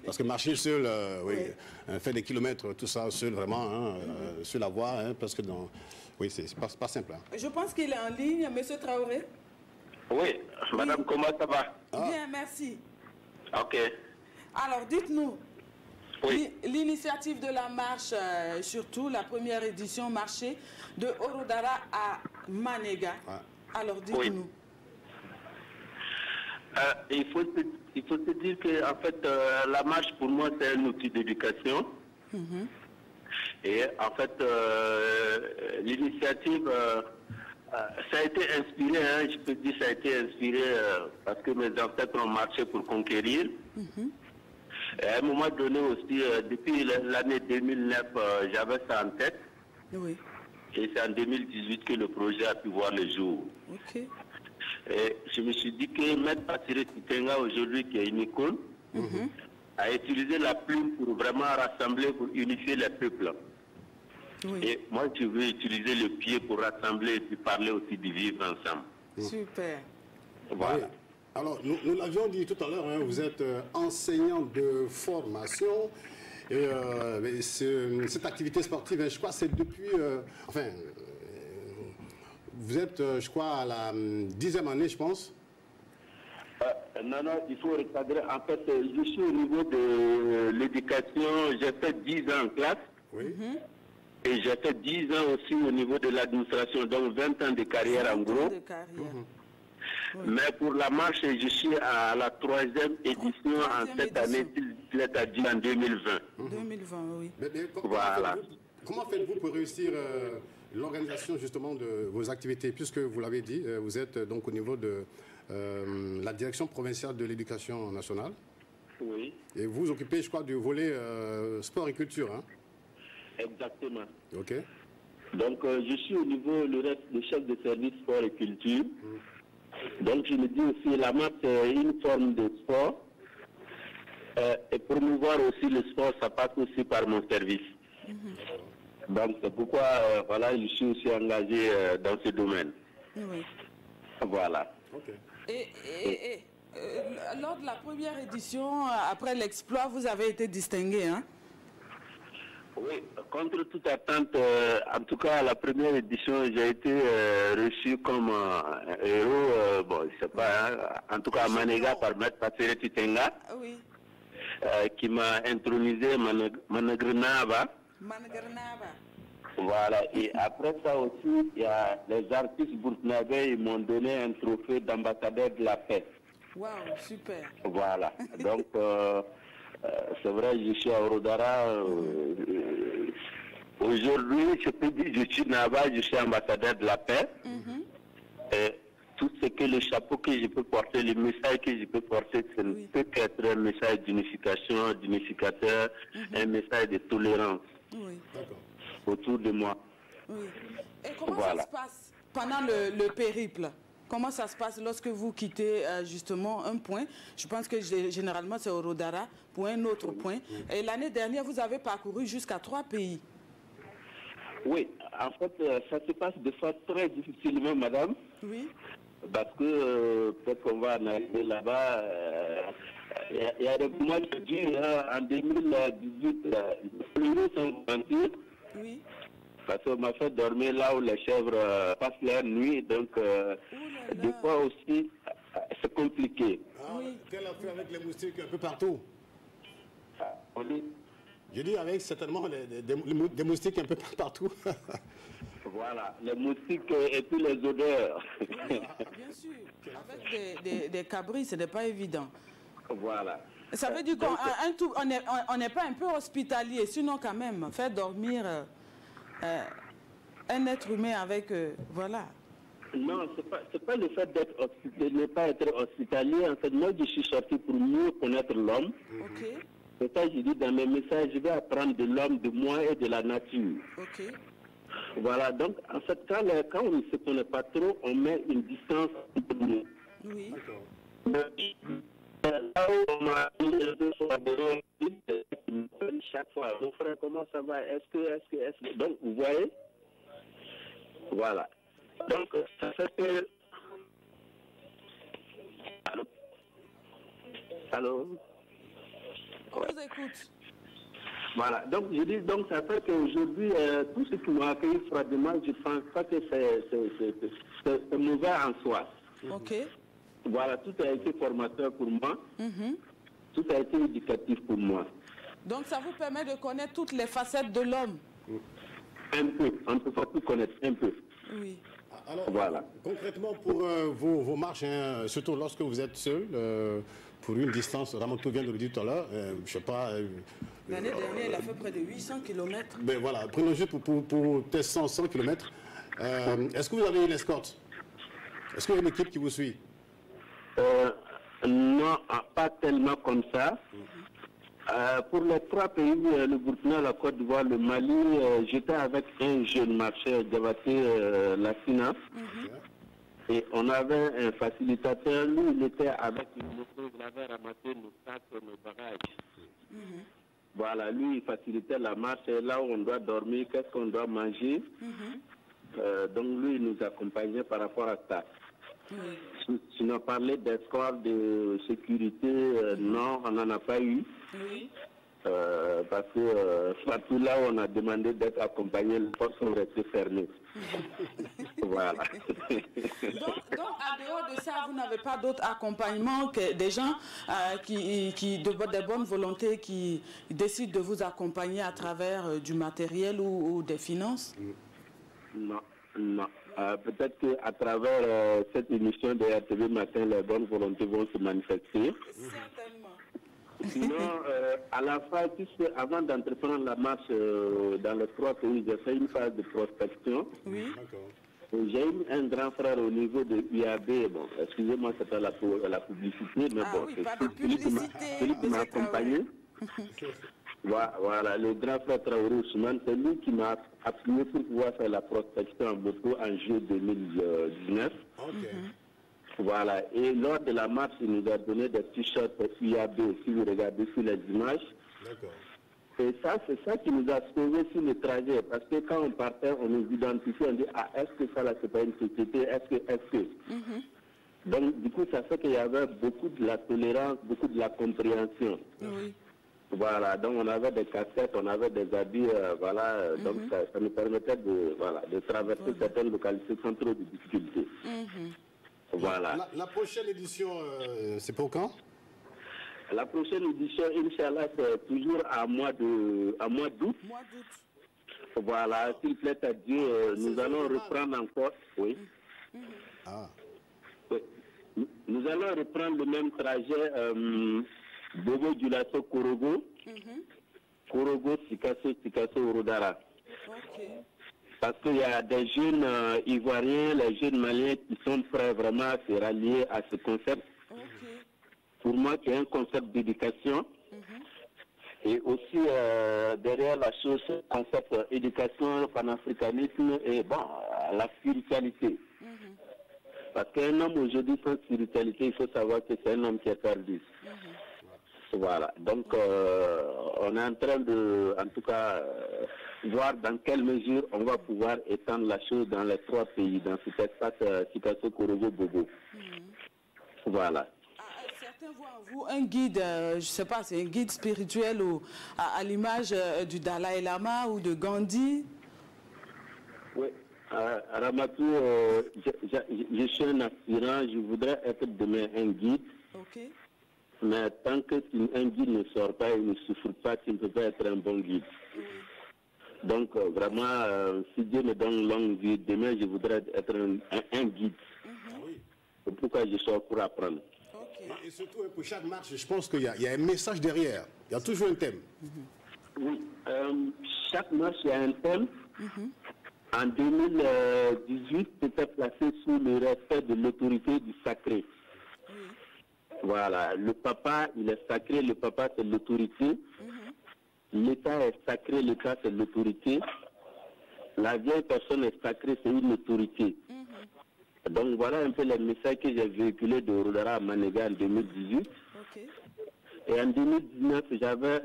Parce que marcher seul, faire des kilomètres, tout ça, seul, vraiment, sur la voie, parce que oui, c'est pas simple. Hein.
Je pense qu'il est en ligne, monsieur Traoré.
Oui, madame, comment ça va?
Bien, merci.
Ok.
Alors, dites-nous, l'initiative de la marche, surtout la première édition marché de Orodara à Manéga. Alors, dites-nous.
Il faut se dire que en fait, la marche, pour moi, c'est un outil d'éducation. Et en fait, l'initiative... ça a été inspiré, je peux dire, ça a été inspiré parce que mes ancêtres ont marché pour conquérir. Et à un moment donné aussi, depuis l'année 2009, j'avais ça en tête.
Oui.
Et c'est en 2018 que le projet a pu voir le jour.
Ok.
Et je me suis dit que Maître Bassiré Titenga, aujourd'hui, qui est une icône, a utilisé la plume pour vraiment rassembler, pour unifier les peuples. Oui. Et moi, je veux utiliser le pied pour rassembler et puis parler aussi du vivre ensemble.
Super.
Voilà.
Oui. Alors, nous l'avions dit tout à l'heure, vous êtes enseignant de formation. Et cette activité sportive, je crois, c'est depuis... vous êtes, je crois, à la 10e année, je pense.
Non, il faut recadrer. En fait, je suis au niveau de l'éducation. J'ai fait 10 ans en classe. Oui. Et j'ai fait 10 ans aussi au niveau de l'administration, donc 20 ans de carrière en gros. Mais pour la marche, je suis à la 3e édition en cette année, c'est-à-dire en 2020.
2020, oui.
Mais
voilà.
Comment faites-vous pour réussir l'organisation justement de vos activités? Puisque vous l'avez dit, vous êtes donc au niveau de la direction provinciale de l'éducation nationale.
Oui.
Et vous vous occupez, je crois, du volet sport et culture, hein?
Exactement.
Ok.
Donc, je suis au niveau le chef de service sport et culture. Donc, je me dis aussi, la marche, c'est une forme de sport. Et promouvoir aussi le sport, ça passe aussi par mon service. Donc, c'est pourquoi, voilà, je suis aussi engagé dans ce domaine.
Oui.
Voilà.
Ok.
Et lors de la première édition, après l'exploit, vous avez été distingué, hein?
Oui, contre toute attente, en tout cas à la première édition, j'ai été reçu comme héros, bon, je sais pas, en tout cas à Manéga par Maître Bassiré Titenga, qui m'a intronisé Managrenaba. Voilà, et après ça aussi, il y a les artistes burkinabés, ils m'ont donné un trophée d'ambassadeur de la paix.
Waouh, super.
Voilà, donc... C'est vrai, je suis à Orodara. Aujourd'hui, je peux dire que je suis là-bas, je suis ambassadeur de la paix. Et tout ce que le chapeau que je peux porter, le message que je peux porter, ce ne peut qu'être un message d'unification, d'unificateur, un message de tolérance autour de moi.
Et comment ça se passe pendant le périple? Comment ça se passe lorsque vous quittez justement un point? Je pense que généralement c'est Orodara pour un autre point. Et l'année dernière, vous avez parcouru jusqu'à 3 pays.
Oui, en fait, ça se passe de façon très difficilement, madame.
Oui.
Parce que peut-être qu'on va en arriver là-bas. Il y a des moments de dur en 2018, les premiers sont mentir.
Oui.
Parce qu'on m'a fait dormir là où les chèvres passent leur nuit. Donc, des fois aussi, c'est compliqué.
Quelle affaire avec les moustiques un peu partout? Je dis avec certainement des moustiques un peu partout.
Voilà, les moustiques et puis les odeurs.
Bien sûr, avec des cabris, ce n'est pas évident.
Voilà.
Ça veut dire qu'on n'est pas un peu hospitalier, sinon quand même, faire dormir un être humain avec... voilà.
Non, c'est pas le fait de ne pas être hospitalier. En fait, moi, je suis sorti pour mieux connaître l'homme.
Ok.
C'est ça que je dis dans mes messages, je vais apprendre de l'homme, de moi et de la nature.
Ok.
Voilà, donc en fait, quand on ne se connaît pas trop, on met une distance entre nous.
Oui.
Là où on m'a dit, chaque fois, mon frère, comment ça va? Est-ce que... Donc, vous voyez? Voilà. Donc, ça fait que... Allô? Allô?
On vous écoute.
Voilà, donc je dis, donc ça fait qu'aujourd'hui, tout ce qui m'a accueilli froidement, je ne pense pas que c'est mauvais en soi.
Ok.
Voilà, tout a été formateur pour moi, tout a été éducatif pour moi.
Donc ça vous permet de connaître toutes les facettes de l'homme?
Un peu, on ne peut pas tout connaître, un peu.
Oui.
Alors,
voilà.
Concrètement, pour vos marches, hein, surtout lorsque vous êtes seul, pour une distance, Ramanto vient de le dire tout à l'heure, je ne sais pas...
L'année dernière, il a fait près de 800 km.
Ben voilà, prenons juste pour peut-être 100 km. Est-ce que vous avez une escorte? Est-ce qu'il y a une équipe qui vous suit?
Non, pas tellement comme ça. Pour les 3 pays, le Burkina, la Côte d'Ivoire, le Mali, j'étais avec un jeune marcheur, Diabaté Lassina. Et on avait un facilitateur, lui, il était avec une moto, il avait ramassé nos sacs, nos bagages. Voilà, lui, il facilitait la marche, et là où on doit dormir, qu'est-ce qu'on doit manger. Donc lui, il nous accompagnait par rapport à ça. Sinon, parler d'escorte, de sécurité, non, on n'en a pas eu. Parce que partout là où on a demandé d'être accompagné, les portes sont restées fermées. Voilà.
donc, à dehors de ça, vous n'avez pas d'autre accompagnement que des gens de bonne volonté qui décident de vous accompagner à travers du matériel ou des finances?
Non, non. Peut-être qu'à travers cette émission de RTV Matin, les bonnes volontés vont se manifester.
Certainement.
Sinon, à la fin, avant d'entreprendre la marche dans les 3 pays, j'ai fait une phase de prospection.
Oui.
J'ai eu un grand frère au niveau de UAB. Bon, excusez-moi, c'était la publicité, mais bon, c'est celui qui m'a accompagné. Voilà, le grand frère Traoré Ousmane, c'est lui qui m'a appuyé pour pouvoir faire la prospection en moto en juillet 2019. Voilà, et lors de la marche, il nous a donné des t-shirts UAB, si vous regardez sur les images. Et ça, c'est ça qui nous a sauvé sur le trajet, parce que quand on partait, on nous identifiait, on dit, ah, est-ce que ça là, c'est pas une société, est-ce que... Donc, du coup, ça fait qu'il y avait beaucoup de la tolérance, beaucoup de la compréhension. Voilà, donc on avait des casquettes, on avait des habits, voilà, donc ça nous permettait de traverser certaines localités sans trop de difficultés. Voilà.
La prochaine édition, c'est pour quand?
La prochaine édition, Inch'Allah, c'est toujours à mois d'août. Voilà, s'il plaît à Dieu, nous allons reprendre encore. Oui. Oui. Nous allons reprendre le même trajet Bobo Dioulasso Korogo, Korogo Sikasso Orodara. Parce qu'il y a des jeunes Ivoiriens, les jeunes Maliens qui sont prêts vraiment à se rallier à ce concept. Pour moi, c'est un concept d'éducation. Et aussi, derrière la chose, concept éducation, panafricanisme et bon, la spiritualité. Parce qu'un homme aujourd'hui sans spiritualité, il faut savoir que c'est un homme qui est perdu. Voilà. Donc, on est en train de, en tout cas, voir dans quelle mesure on va pouvoir étendre la chose dans les 3 pays, dans cet espace Sikasso Korogo Bobo. Voilà.
Certains voient en vous un guide, je ne sais pas, c'est un guide spirituel ou à l'image du Dalai Lama ou de Gandhi.
Oui, Ramatou, je suis un aspirant, je voudrais être demain un guide. Mais tant que un guide ne sort pas et ne souffre pas, tu ne peux pas être un bon guide. Donc vraiment, si Dieu me donne longue vie, demain je voudrais être un guide. C'est pourquoi je sors pour apprendre.
Et surtout, pour chaque marche, je pense qu'il y a un message derrière. Il y a toujours un thème.
Oui, chaque marche, il y a un thème. En 2018, c'était placé sous le respect de l'autorité du sacré. Voilà, le papa, il est sacré, le papa, c'est l'autorité. L'État est sacré, l'État, c'est l'autorité. La vieille personne est sacrée, c'est une autorité. Donc voilà un peu les messages que j'ai véhiculés de Orodara à Manéga en 2018. Et en 2019, j'avais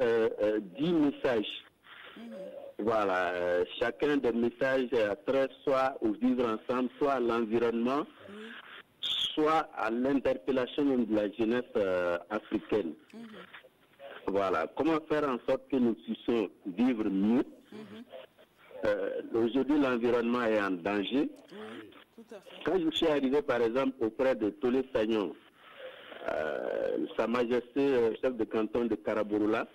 10 messages. Voilà, chacun des messages a trait soit au vivre ensemble, soit à l'environnement, soit à l'interpellation de la jeunesse africaine. Voilà, comment faire en sorte que nous puissions vivre mieux. Aujourd'hui, l'environnement est en danger. Quand je suis arrivé, par exemple, auprès de Tolé Sagnon, Sa Majesté, chef de canton de Karabourula,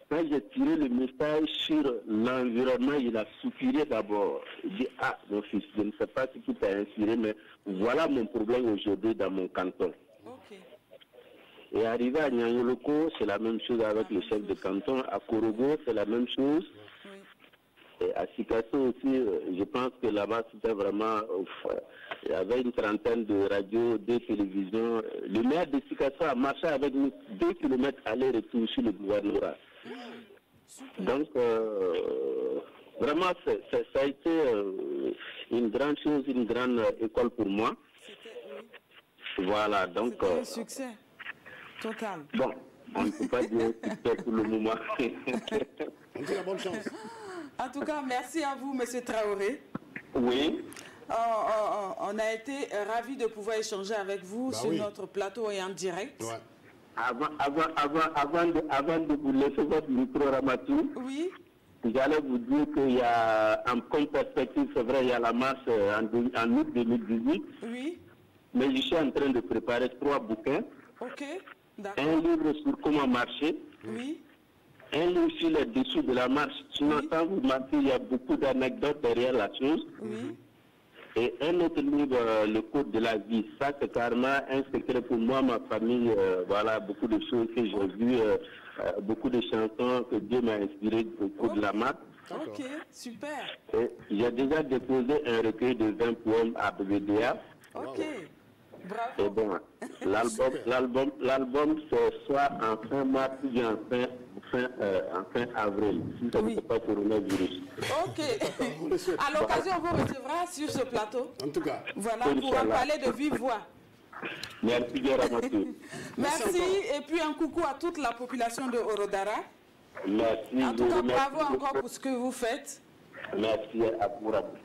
quand j'ai tiré le message sur l'environnement, il a soupiré d'abord. Il dit, ah, mon fils, je ne sais pas ce qui t'a inspiré, mais voilà mon problème aujourd'hui dans mon canton. Et arrivé à Nyanyoloko, c'est la même chose avec le chef de canton. À Korogo, c'est la même chose. Et à Sikasso aussi, je pense que là-bas, c'était vraiment... il y avait une trentaine de radios, 2 télévisions. Le maire de Sikasso a marché avec nous 2 kilomètres aller-retour sur le gouvernorat. Donc, vraiment, ça a été une grande chose, une grande école pour moi. Voilà, donc...
C'était un succès total.
Bon, on ne peut pas dire succès pour le moment.
On dit la bonne chance.
En tout cas, merci à vous, M. Traoré.
Oui.
On a été ravis de pouvoir échanger avec vous sur notre plateau et en direct.
Avant de vous laisser votre micro, Ramatou, j'allais vous dire qu'il y a, en comme perspective, c'est vrai, il y a la marche en août 2018.
Oui.
Mais je suis en train de préparer 3 bouquins. Un livre sur comment marcher.
Oui.
Un livre sur les dessous de la marche. Sinon, sans vous mentir, il y a beaucoup d'anecdotes derrière la chose. Et un autre livre, le code de la vie. Ça, c'est carrément un secret pour moi, ma famille. Voilà, beaucoup de choses que j'ai vues, beaucoup de chansons que Dieu m'a inspirées au cours de la marche.
Ok, super.
J'ai déjà déposé un recueil de 20 poèmes à BBDA.
Ok. Bravo.
Et bon, l'album, c'est soit en fin mars ou bien en fin avril, si ça ne peut pas coronavirus.
Ok. À l'occasion, on vous recevra sur ce plateau.
En tout cas.
Voilà, pour en parler de vive voix.
Merci bien, Ramatou.
Merci, et puis un coucou à toute la population de Orodara.
Merci.
En tout cas, bravo encore pour ce que vous faites.
Merci à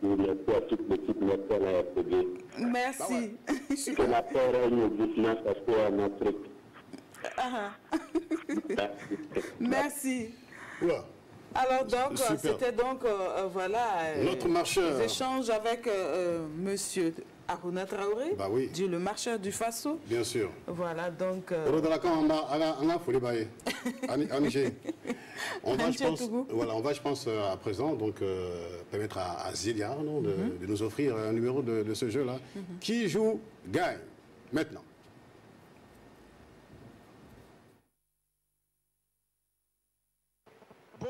vous, merci à toute l'équipe, merci à la RTB.
Merci.
Que la paix règne doucement parce qu'en Afrique.
Merci. Alors donc, c'était donc, voilà,
notre marcheur.
des échanges avec monsieur Aruna Traoré, le marcheur du Faso.
Bien sûr.
Voilà, donc...
On va, je pense, à présent, donc, permettre à Zélia de nous offrir un numéro de ce jeu-là. Qui joue, gagne. Maintenant.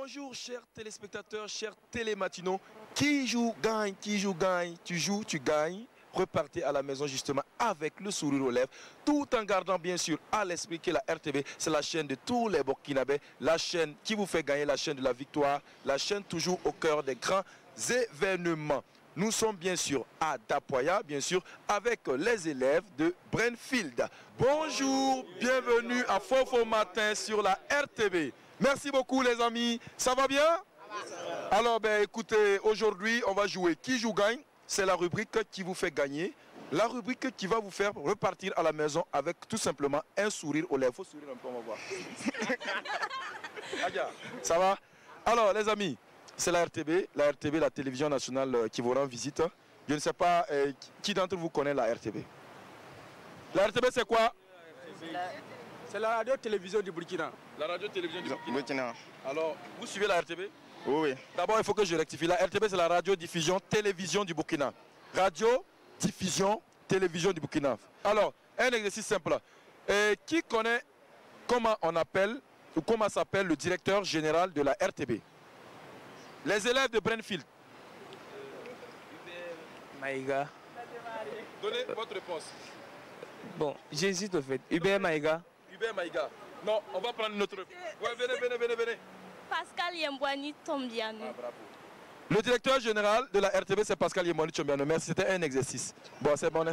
Bonjour chers téléspectateurs, chers télématinaux. Qui joue gagne, qui joue gagne. Tu joues, tu gagnes. Repartez à la maison justement avec le sourire aux lèvres, tout en gardant bien sûr à l'esprit que la RTB, c'est la chaîne de tous les Burkinabés, la chaîne qui vous fait gagner, la chaîne de la victoire, la chaîne toujours au cœur des grands événements. Nous sommes bien sûr à Dapoya, bien sûr, avec les élèves de Brentfield. Bonjour, bienvenue à Fofo Matin sur la RTB. Merci beaucoup les amis, ça va bien? Alors ben écoutez, aujourd'hui on va jouer Qui joue gagne. C'est la rubrique qui vous fait gagner, la rubrique qui va vous faire repartir à la maison avec tout simplement un sourire aux lèvres. Il faut sourire un peu, on va voir. Ça va? Alors les amis, c'est la RTB, la télévision nationale qui vous rend visite. Je ne sais pas qui d'entre vous connaît la RTB. La RTB c'est quoi?
C'est la radio-télévision du Burkina.
La radio-télévision du Burkina. Alors, vous suivez la RTB?
Oui.
D'abord, il faut que je rectifie. La RTB, c'est la radio-diffusion télévision du Burkina. Radio-diffusion télévision du Burkina. Alors, un exercice simple. Qui connaît comment on appelle ou comment s'appelle le directeur général de la RTB? Les élèves de Brentfield.
Maïga.
Donnez votre réponse.
Bon, j'hésite au fait. Hubert Maïga.
Hubert Maïga. Non, on va prendre notre... Ouais, venez.
Pascal Yembouani Tombiano.
Ah, bravo. Le directeur général de la RTB, c'est Pascal Yembouani Tombiano. Merci, c'était un exercice. Bon, c'est bon.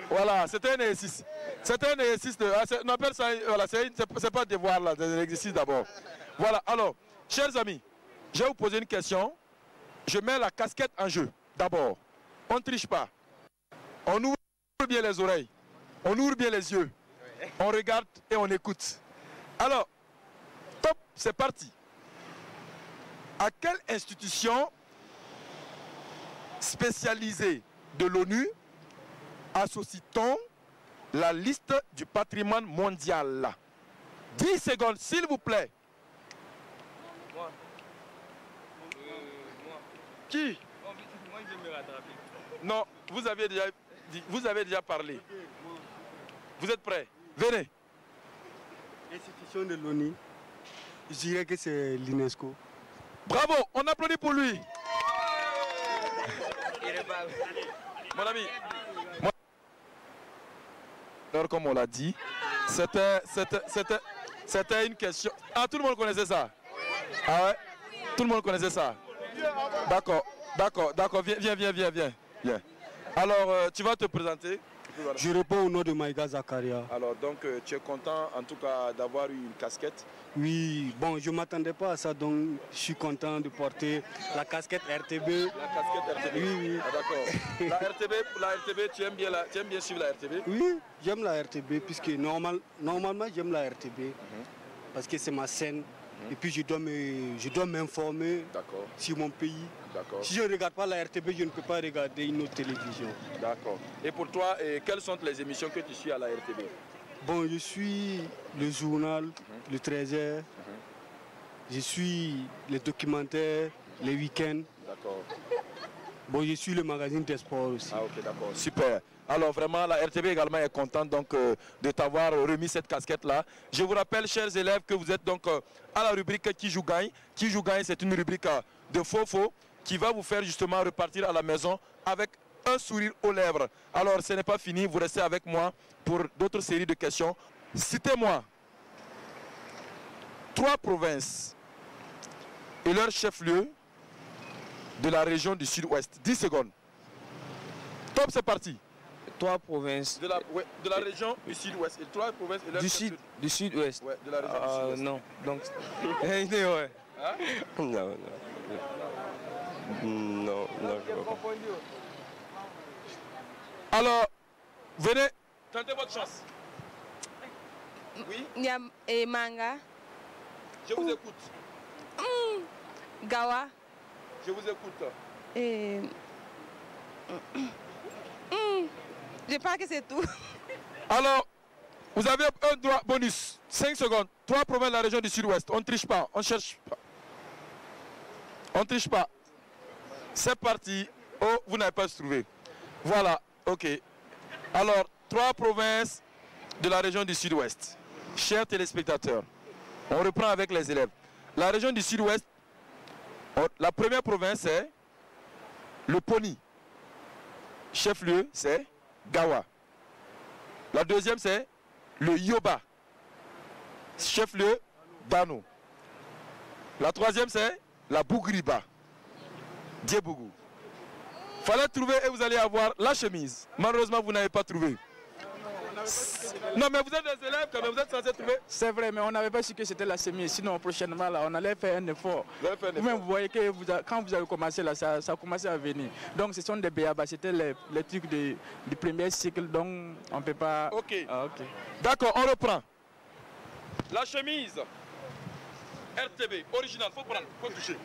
Voilà, c'était un exercice. C'était un exercice de... on appelle ça... Voilà, c'est pas devoir là, c'est un exercice d'abord. Voilà, alors, chers amis, je vais vous poser une question. Je mets la casquette en jeu. D'abord, on ne triche pas. On ouvre bien les oreilles. On ouvre bien les yeux. On regarde et on écoute. Alors, top, c'est parti. À quelle institution spécialisée de l'ONU associe-t-on la liste du patrimoine mondial? 10 secondes, s'il vous plaît.
Moi.
Qui?
Moi, je vais me rattraper.
Non, vous avez déjà parlé. Vous êtes prêts? Venez.
L'institution de l'ONU, je dirais que c'est l'UNESCO.
Bravo, on applaudit pour lui. Mon ami, alors comme on l'a dit, c'était une question. Ah, tout le monde connaissait ça? Ah ouais? Tout le monde connaissait ça? D'accord, viens. Alors, tu vas te présenter?
Je réponds au nom de Maïga Zakaria.
Alors donc tu es content en tout cas d'avoir eu une casquette?
Oui, bon, je ne m'attendais pas à ça, donc je suis content de porter la casquette RTB.
La casquette RTB?
Oui.
Ah, d'accord. La RTB, tu aimes bien suivre la RTB?
Oui, j'aime la RTB puisque normalement j'aime la RTB parce que c'est ma scène. Et puis je dois m'informer sur mon pays. Si je ne regarde pas la RTB, je ne peux pas regarder une autre télévision.
D'accord. Et pour toi, quelles sont les émissions que tu suis à la RTB?
Bon, je suis le journal, le 13h. Je suis les documentaires, les week-ends.
D'accord.
Bon, je suis le magazine des sports aussi.
Ah ok, d'accord. Super. Alors vraiment, la RTB également est contente donc, de t'avoir remis cette casquette-là. Je vous rappelle, chers élèves, que vous êtes donc à la rubrique Qui joue gagne. Qui joue gagne, c'est une rubrique de faux qui va vous faire justement repartir à la maison avec un sourire aux lèvres. Alors, ce n'est pas fini, vous restez avec moi pour d'autres séries de questions. Citez-moi 3 provinces et leur chef-lieu de la région du Sud-Ouest. 10 secondes. Top, c'est parti.
3 provinces.
De la région du Sud-Ouest. Et 3 provinces et leur chef-lieu.
Du Sud-Ouest.
Ouais, de la région du Sud-Ouest.
Non, donc... ouais.
Hein?
Non.
Alors, venez, tentez votre chance. Oui?
Et Manga.
Je vous écoute.
Gawa.
Je vous écoute.
Et... Je pense que c'est tout.
Alors, vous avez un droit bonus. 5 secondes. 3 provinces de la région du Sud-Ouest. On ne triche pas, on ne cherche pas. On ne triche pas. C'est parti. Oh, vous n'avez pas trouvé. Voilà, ok. Alors, 3 provinces de la région du Sud-Ouest. Chers téléspectateurs, on reprend avec les élèves. la région du sud-ouest, la première province c'est le Poni. Chef-lieu c'est Gawa. La deuxième c'est le Yoba. Chef-lieu Dano. La troisième c'est la Bougriba. Diebougou. Fallait trouver et vous allez avoir la chemise. Malheureusement, vous n'avez pas trouvé. Non, mais vous êtes des élèves quand même, vous êtes censés trouver.
C'est vrai, mais on n'avait pas su que c'était la chemise. Sinon, prochainement, là, on allait faire un effort. Vous-même, vous voyez que quand vous avez commencé, là, ça a commencé à venir. Donc, ce sont des béabas. C'était les trucs du premier cycle, donc on ne peut pas...
Ok.
Ah, okay.
D'accord, on reprend. La chemise RTB, original, faut prendre, faut toucher.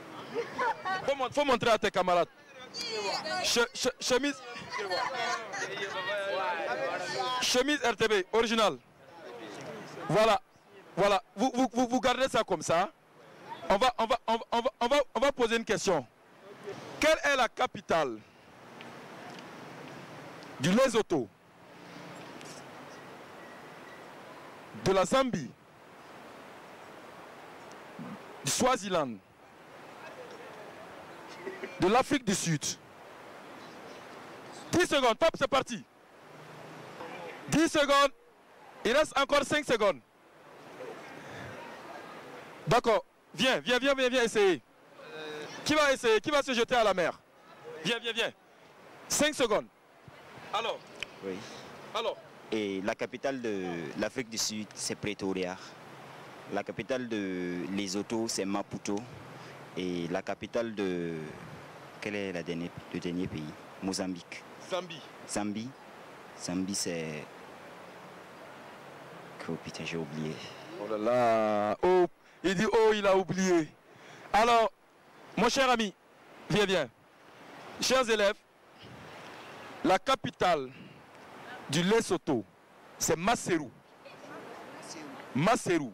Faut montrer à tes camarades. Chemise RTB, original. Voilà, voilà. Vous gardez ça comme ça. On va poser une question. Quelle est la capitale du Lesotho, de la Zambie, du Swaziland, de l'Afrique du Sud? 10 secondes, top, c'est parti. 10 secondes, il reste encore 5 secondes. D'accord, viens essayer. Qui va essayer? Qui va se jeter à la mer? Viens. 5 secondes. Alors?
Oui.
Alors?
Et la capitale de l'Afrique du Sud, c'est Pretoria. La capitale de Lesotho, c'est Maputo. Et la capitale de... Quel est le dernier pays? Mozambique. Zambie, c'est... Oh putain, j'ai oublié.
Oh là là. Oh, il dit oh, il a oublié. Alors, mon cher ami, viens. Chers élèves, la capitale du Lesotho, c'est Maseru. Maseru.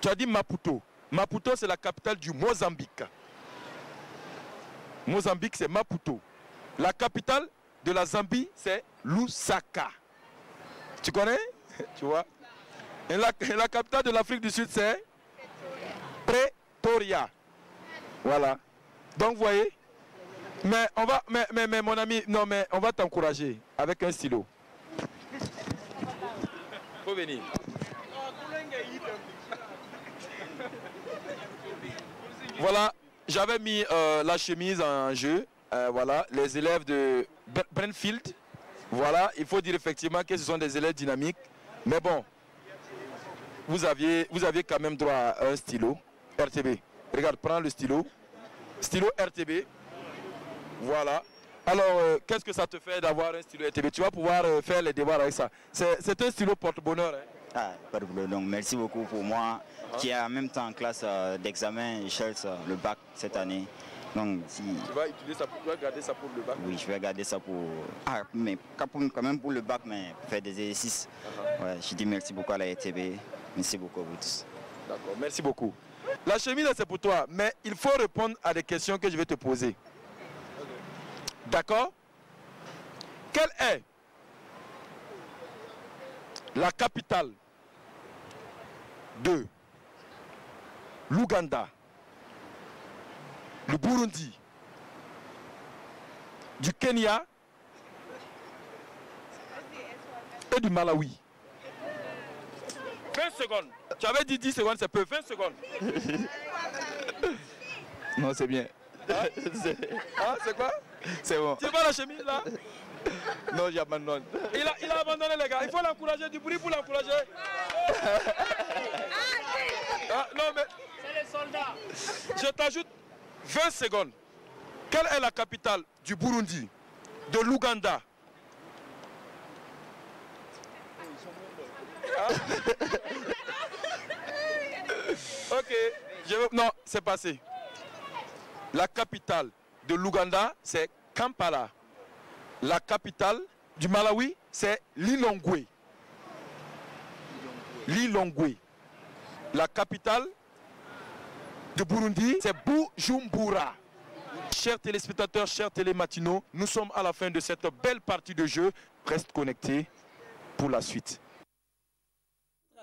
Tu as dit Maputo. Maputo, c'est la capitale du Mozambique. Mozambique, c'est Maputo. La capitale de la Zambie, c'est Lusaka. Tu connais? Tu vois? Et la capitale de l'Afrique du Sud, c'est Pretoria. Voilà. Donc, vous voyez? Mais on va, mais mon ami, non, mais on va t'encourager avec un stylo. Faut venir. Voilà, j'avais mis la chemise en jeu. Voilà, les élèves de Brentfield. Voilà, il faut dire effectivement que ce sont des élèves dynamiques. Mais bon, vous aviez quand même droit à un stylo RTB. Regarde, prends le stylo. Stylo RTB. Voilà. Alors, qu'est-ce que ça te fait d'avoir un stylo RTB? Tu vas pouvoir faire les devoirs avec ça. C'est un stylo porte-bonheur. Hein?
Ah, pas de problème. Donc, merci beaucoup pour moi, qui est en même temps en classe d'examen, le bac cette année. Donc, si...
Tu vas garder ça pour le bac?
Oui, je vais garder ça pour... Ah, mais quand même pour le bac, mais pour faire des exercices. Ouais, je dis merci beaucoup à la RTB. Merci beaucoup à vous tous.
D'accord, merci beaucoup. La chemise, c'est pour toi, mais il faut répondre à des questions que je vais te poser. D'accord? Quelle est la capitale de l'Ouganda, le Burundi, du Kenya et du Malawi? 20 secondes. Tu avais dit 10 secondes, c'est peu. 20 secondes.
Non, c'est bien.
Ah, c'est quoi?
C'est bon.
Tu vois la chemise là?
Non, j'abandonne.
Il a abandonné les gars. Il faut l'encourager, du bruit pour l'encourager. Ah, non mais... C'est les soldats. Je t'ajoute 20 secondes. Quelle est la capitale du Burundi, de l'Ouganda? Ah. Ok. Non, c'est passé. La capitale de l'Ouganda, c'est Kampala. La capitale du Malawi, c'est Lilongwe. Lilongwe. La capitale de Burundi, c'est Bujumbura. Chers téléspectateurs, chers télématinaux, nous sommes à la fin de cette belle partie de jeu. Reste connecté pour la suite.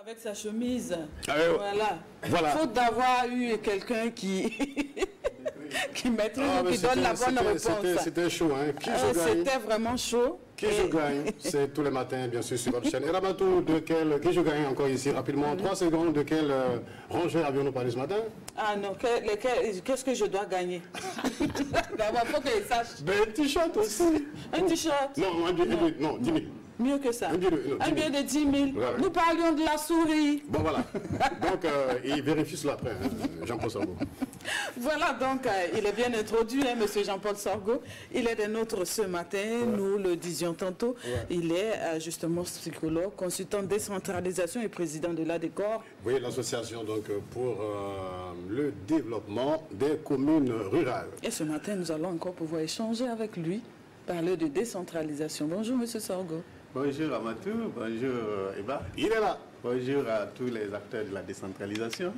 Avec sa chemise.
Voilà.
Faute d'avoir eu quelqu'un qui maîtrise, qui donne la bonne réponse.
C'était chaud, hein.
C'était vraiment chaud.
Qui je gagne, c'est tous les matins, bien sûr, sur votre chaîne. Et Ramatou, qui je gagne encore ici, rapidement, 3 secondes, de quel rangeur avions-nous parlé ce matin?
Ah non, qu'est-ce que je dois gagner? D'abord, il faut qu'il sache.
Un t-shirt aussi.
Un t-shirt?
Non, 10 000.
Mieux que ça. Un billet de 10 000.
Ouais.
Nous parlions de la souris.
Bon, voilà. Donc, il vérifie cela après, Jean-Paul Sorgho.
Voilà, donc, il est bien introduit, hein, M. Jean-Paul Sorgho. Il est des nôtres ce matin, nous le disions tantôt. Il est justement psychologue, consultant décentralisation et président de l'ADECOR.
Oui, l'association donc pour le développement des communes rurales.
Et ce matin, nous allons encore pouvoir échanger avec lui, parler de décentralisation. Bonjour, M. Sorgho.
Bonjour Amatou, bonjour Eba.
Il est là.
Bonjour à tous les acteurs de la décentralisation,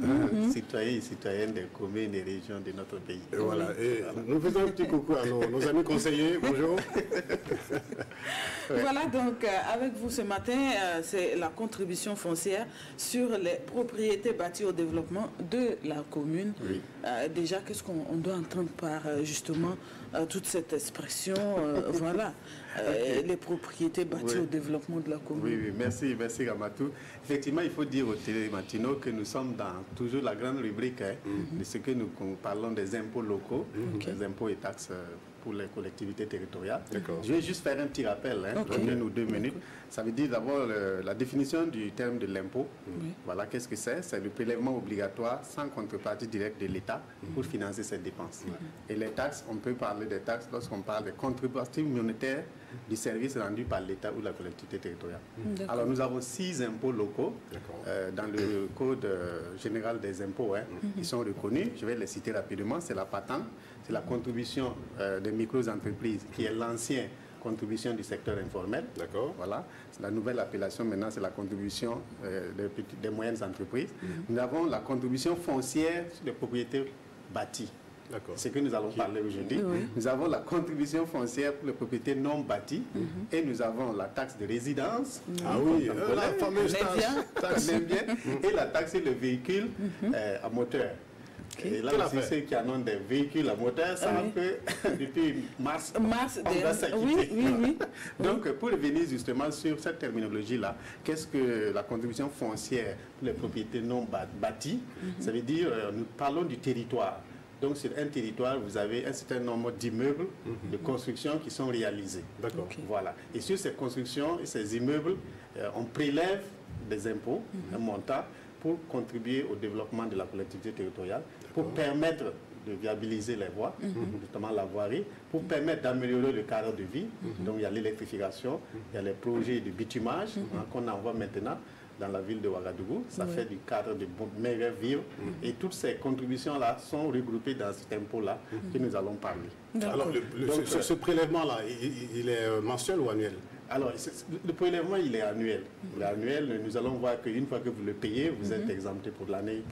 citoyens et citoyennes des communes et régions de notre pays.
Et voilà. Et nous faisons un petit coucou à nos amis conseillers. Bonjour.
Voilà, donc avec vous ce matin, c'est la contribution foncière sur les propriétés bâties au développement de la commune.
Oui.
Déjà, qu'est-ce qu'on doit entendre par justement toute cette expression, voilà, les propriétés bâties au développement de la commune.
Oui, merci Ramatou. Effectivement, il faut dire aux télématinaux que nous sommes dans toujours la grande rubrique de ce que nous parlons des impôts locaux, des impôts et taxes pour les collectivités territoriales. Je vais juste faire un petit rappel, donnez-nous 2 minutes. Ça veut dire d'abord la définition du terme de l'impôt. Voilà, qu'est-ce que c'est? C'est le prélèvement obligatoire sans contrepartie directe de l'État pour financer ses dépenses. Et les taxes, on peut parler des taxes lorsqu'on parle des contreparties monétaires du service rendu par l'État ou la collectivité territoriale. Alors nous avons 6 impôts locaux dans le Code général des impôts qui sont reconnus. Je vais les citer rapidement. C'est la patente, c'est la contribution des micro-entreprises qui est l'ancien contribution du secteur informel. Voilà. La nouvelle appellation maintenant, c'est la contribution des moyennes entreprises. Nous avons la contribution foncière sur les propriétés bâties. C'est ce que nous allons parler aujourd'hui. Nous avons la contribution foncière pour les propriétés non bâties et nous avons la taxe de résidence.
Ah oui, la fameuse taxe.
Et la taxe sur les véhicules à moteur. Et là aussi, ceux qui en ont des véhicules à moteur, ça un peu, depuis mars on va s'acquitter. Donc, pour revenir justement sur cette terminologie-là, qu'est-ce que la contribution foncière pour les propriétés non bâties? Ça veut dire, nous parlons du territoire. Donc, sur un territoire, vous avez un certain nombre d'immeubles de construction qui sont réalisés. Voilà. Et sur ces constructions et ces immeubles, on prélève des impôts, un montant, pour contribuer au développement de la collectivité territoriale, pour permettre de viabiliser les voies, notamment la voirie, pour permettre d'améliorer le cadre de vie. Donc il y a l'électrification, il y a les projets de bitumage qu'on envoie maintenant dans la ville de Ouagadougou. Ça fait du cadre de meilleur vivre. Et toutes ces contributions-là sont regroupées dans cet impôt-là que nous allons parler.
Alors, ce prélèvement-là, il est mensuel ou annuel?
Alors, le prélèvement, il est annuel. Il est annuel. Nous allons voir qu'une fois que vous le payez, vous êtes exempté pour l'année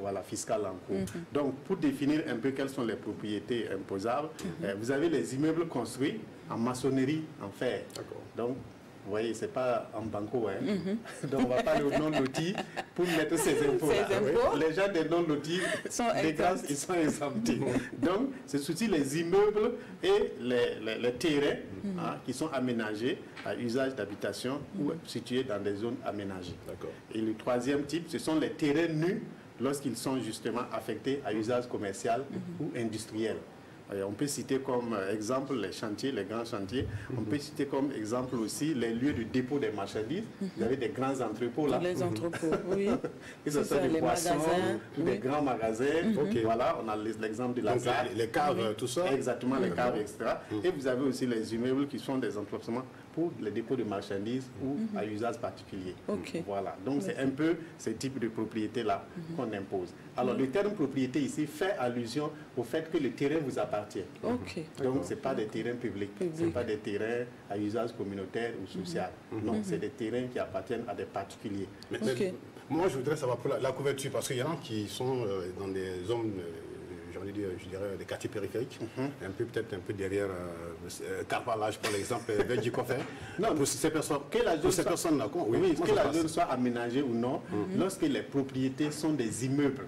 voilà, fiscale en cours. Donc, pour définir un peu quelles sont les propriétés imposables, vous avez les immeubles construits en maçonnerie, en fer. Donc, vous voyez, ce n'est pas en banco. Donc, on va parler aux non-lotis pour mettre ces impôts-là. Les gens des non-lotis, des grâces, ils sont exemptés. Donc, c'est aussi les immeubles et les terrains qui sont aménagés à usage d'habitation ou situés dans des zones aménagées. Et le troisième type, ce sont les terrains nus lorsqu'ils sont justement affectés à usage commercial ou industriel. On peut citer comme exemple les chantiers, les grands chantiers. On peut citer comme exemple aussi les lieux de dépôt des marchandises. Vous avez des grands entrepôts là.
Les entrepôts, oui.
Que ce soit des poissons, des grands magasins. Voilà, on a l'exemple de la ZAR.
Les caves, tout ça.
Exactement, les caves, etc. Et vous avez aussi les immeubles qui sont des emplacements pour les dépôts de marchandises ou à usage particulier. Voilà, donc c'est un peu ce type de propriété-là qu'on impose. Alors le terme propriété ici fait allusion au fait que le terrain vous appartient. Donc ce n'est pas des terrains publics, ce n'est pas des terrains à usage communautaire ou social. Non, c'est des terrains qui appartiennent à des particuliers.
Moi je voudrais savoir pour la couverture, parce qu'il y en a qui sont dans des zones comment dire, je dirais, des quartiers périphériques, peut-être un peu derrière Carvalhage, par exemple, vers Djikofer.
Non, pour ces personnes, que la zone soit aménagée ou non, lorsque les propriétés sont des immeubles.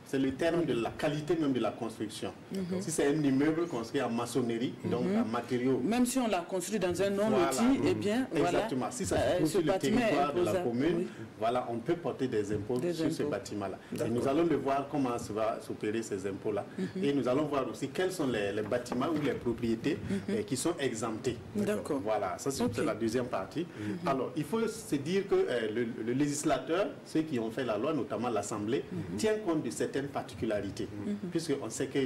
C'est le terme de la qualité même de la construction. Si c'est un immeuble construit en maçonnerie, donc en matériaux...
Même si on l'a construit dans un non-loti, eh bien,
exactement.
Voilà,
si ça se trouve sur le territoire de la commune, voilà, on peut porter des impôts sur ce bâtiment-là. Et nous allons le voir comment se va s'opérer ces impôts-là. Et nous allons voir aussi quels sont les bâtiments ou les propriétés qui sont exemptés.
D'accord.
Voilà, ça c'est la deuxième partie. Alors, il faut se dire que le législateur, ceux qui ont fait la loi, notamment l'Assemblée, tient compte de certaines particularités, puisqu'on sait que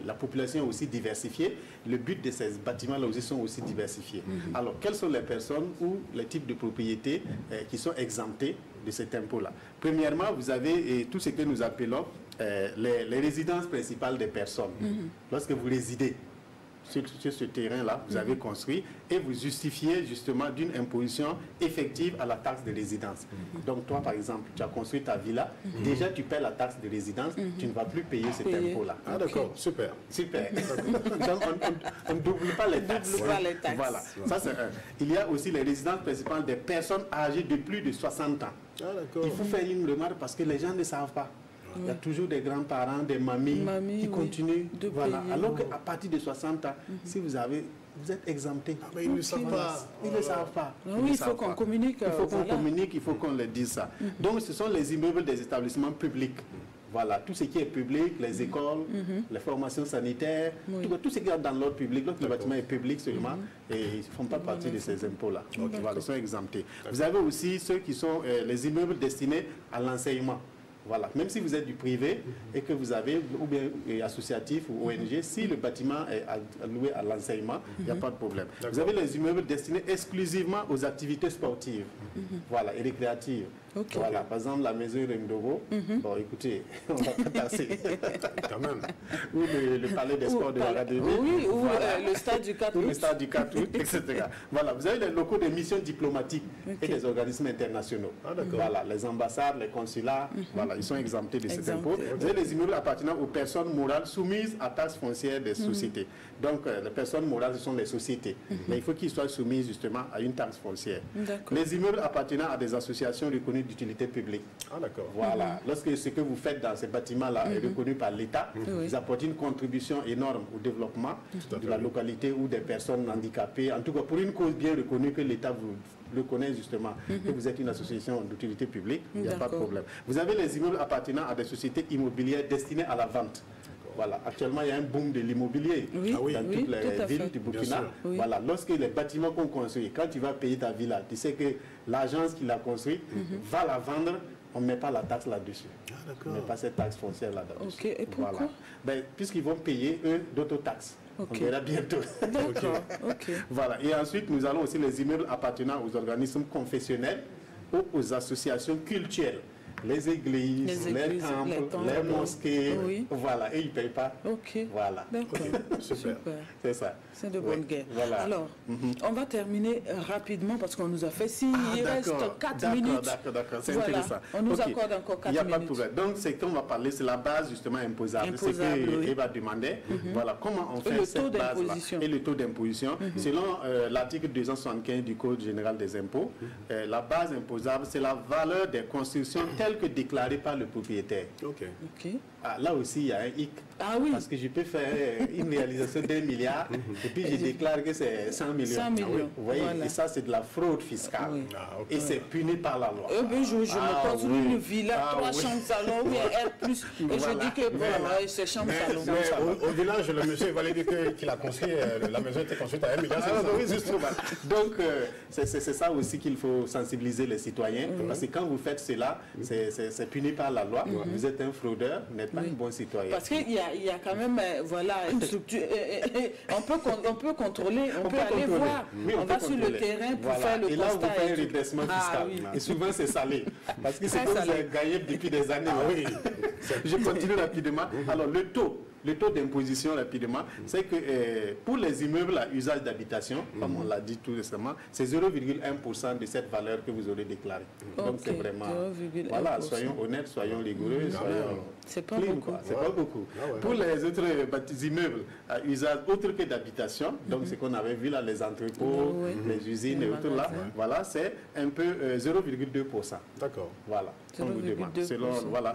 la population est aussi diversifiée, le but de ces bâtiments-là aussi sont aussi diversifiés. Alors, quelles sont les personnes ou les types de propriétés qui sont exemptés de cet impôt-là? Premièrement, vous avez tout ce que nous appelons les résidences principales des personnes. Lorsque vous résidez sur ce terrain-là, vous avez construit et vous justifiez justement d'une imposition effective à la taxe de résidence. Donc toi, par exemple, tu as construit ta villa, déjà tu paies la taxe de résidence, tu ne vas plus payer cet impôt-là.
Ah d'accord, super.
Super. Donc on ne double pas les taxes. Voilà. Ça, c'est un. Il y a aussi les résidences principales des personnes âgées de plus de 60 ans.
Ah,
il faut faire une remarque parce que les gens ne savent pas. Il y a toujours des grands-parents, des mamies qui continuent. Voilà. Alors qu'à partir de 60 ans, si vous êtes exempté.
Mais ils ne savent pas.
Ils ne savent pas.
Oui, il faut qu'on communique.
Il faut qu'on communique, il faut qu'on leur dise ça. Donc, ce sont les immeubles des établissements publics. Voilà, tout ce qui est public, les écoles, les formations sanitaires, tout ce qui est dans l'ordre public, l'autre bâtiment est public seulement et ils ne font pas partie de ces impôts-là. Voilà, ils sont exemptés. Vous avez aussi ceux qui sont les immeubles destinés à l'enseignement. Voilà, même si vous êtes du privé et que vous avez, ou bien associatif ou ONG, si le bâtiment est alloué à l'enseignement, il n'y a pas de problème. Vous avez les immeubles destinés exclusivement aux activités sportives, voilà, et récréatives. Voilà, par exemple, la maison Remdogo, bon, écoutez, on va pas passer.
Quand même.
Ou le palais des sports de l'Académie.
Oui, ou le stade du 4 août.
Le stade du 4 août, etc. Voilà, vous avez les locaux des missions diplomatiques et des organismes internationaux. Voilà, les ambassades, les consulats, voilà, ils sont exemptés de cet impôt. Vous avez les immeubles appartenant aux personnes morales soumises à taxe foncière des sociétés. Donc, les personnes morales, ce sont les sociétés. Mais il faut qu'ils soient soumis justement à une taxe foncière. Les immeubles appartenant à des associations reconnues d'utilité publique.
Ah d'accord.
Voilà. Lorsque ce que vous faites dans ces bâtiments-là est reconnu par l'État, vous apportez une contribution énorme au développement de la localité ou des personnes handicapées. En tout cas, pour une cause bien reconnue que l'État vous reconnaît justement, que vous êtes une association d'utilité publique, il n'y a pas de problème. Vous avez les immeubles appartenant à des sociétés immobilières destinées à la vente. Voilà. Actuellement, il y a un boom de l'immobilier dans toutes les villes du Burkina. Voilà. Lorsque les bâtiments qu'on construit, quand tu vas payer ta villa, tu sais que l'agence qui l'a construit va la vendre, on ne met pas la taxe là-dessus. On ne met pas cette taxe foncière là-dessus.
Et pourquoi?
Voilà. Ben, puisqu'ils vont payer, eux, d'autres taxes. On verra bientôt.
D'accord.
Voilà. Et ensuite, nous allons aussi les immeubles appartenant aux organismes confessionnels ou aux associations culturelles. Les églises, les temples, les mosquées, voilà, et ils ne payent pas. Voilà.
Super.
C'est ça.
C'est de bonne guerre.
Voilà.
Alors, on va terminer rapidement parce qu'on nous a fait signe. Il reste 4 minutes.
D'accord, c'est intéressant.
On nous accorde encore 4 minutes.
Il n'y a pas de problème. Donc, c'est qu'on va parler, c'est la base justement imposable. C'est ce qu'Eva demandait. Voilà, comment on fait cette base-là. Et le taux d'imposition. Selon l'article 275 du Code général des impôts, la base imposable, c'est la valeur des constructions telles que déclarées par le propriétaire. Ah, là aussi, il y a un hic. Parce que je peux faire une réalisation d'1 milliard et puis je déclare que c'est 100 millions.
100 millions.
Vous voyez, et ça, c'est de la fraude fiscale. Et c'est puni par la loi.
Je me construis une villa, 3 chambres salon, ou R+, et je dis que c'est chambre salon.
Au village, le monsieur va lui dire qu'il a construit, la maison était construite à 1 milliard.
Oui, justement. Donc, c'est ça aussi qu'il faut sensibiliser les citoyens. Parce que quand vous faites cela, c'est puni par la loi. Vous êtes un fraudeur, vous n'êtes pas un bon citoyen.
Parce qu'il y a quand même une structure. On peut contrôler, on peut aller voir. On va sur le terrain pour faire le constat.
Et là, vous faites un redressement fiscal. Et souvent, c'est salé. Parce que c'est que vous avez gagné depuis des années. Je continue rapidement. Alors, le taux le taux d'imposition rapidement, c'est que pour les immeubles à usage d'habitation, comme on l'a dit tout récemment, c'est 0,1% de cette valeur que vous aurez déclarée. Donc c'est vraiment... Voilà, soyons honnêtes, soyons rigoureux, soyons...
C'est pas
clean,
beaucoup.
C'est pas beaucoup. Pour les autres immeubles à usage autre que d'habitation, donc ce qu'on avait vu là, les entrepôts, les usines et autres là, voilà, c'est un peu 0,2%. D'accord. Voilà. On vous demande. Selon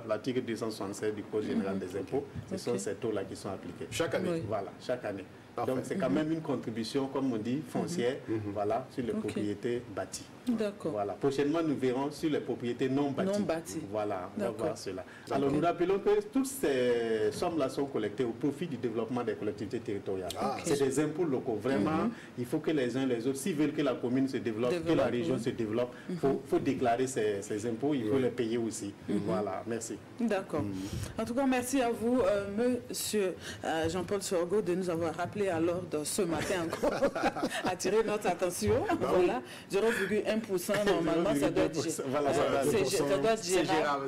l'article 267 du Code général des impôts, ce sont ces taux-là qui sont appliqués.
Chaque année.
Voilà, chaque année. Donc c'est quand même une contribution, comme on dit, foncière, voilà, sur les propriétés bâties.
D'accord.
Voilà. Prochainement, nous verrons sur les propriétés non bâties. Voilà, on va voir cela. Alors nous rappelons que toutes ces sommes-là sont collectées au profit du développement des collectivités territoriales. C'est des impôts locaux. Vraiment, il faut que les uns et les autres, s'ils veulent que la commune se développe, que la région se développe, il faut déclarer ces impôts, il faut les payer aussi. Voilà, merci.
D'accord. En tout cas, merci à vous, monsieur Jean-Paul Sorgho, de nous avoir rappelé à l'ordre ce matin encore, attirer notre attention. Voilà, 0,1%, normalement, ça doit être gérable.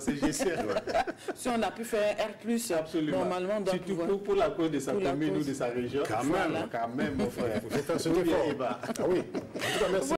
Si on a pu faire un R+, normalement, donc,
surtout pour la cause de sa commune ou de sa région. Quand même, mon frère.
Vous faites un secret fort. Ah oui. En tout cas, merci.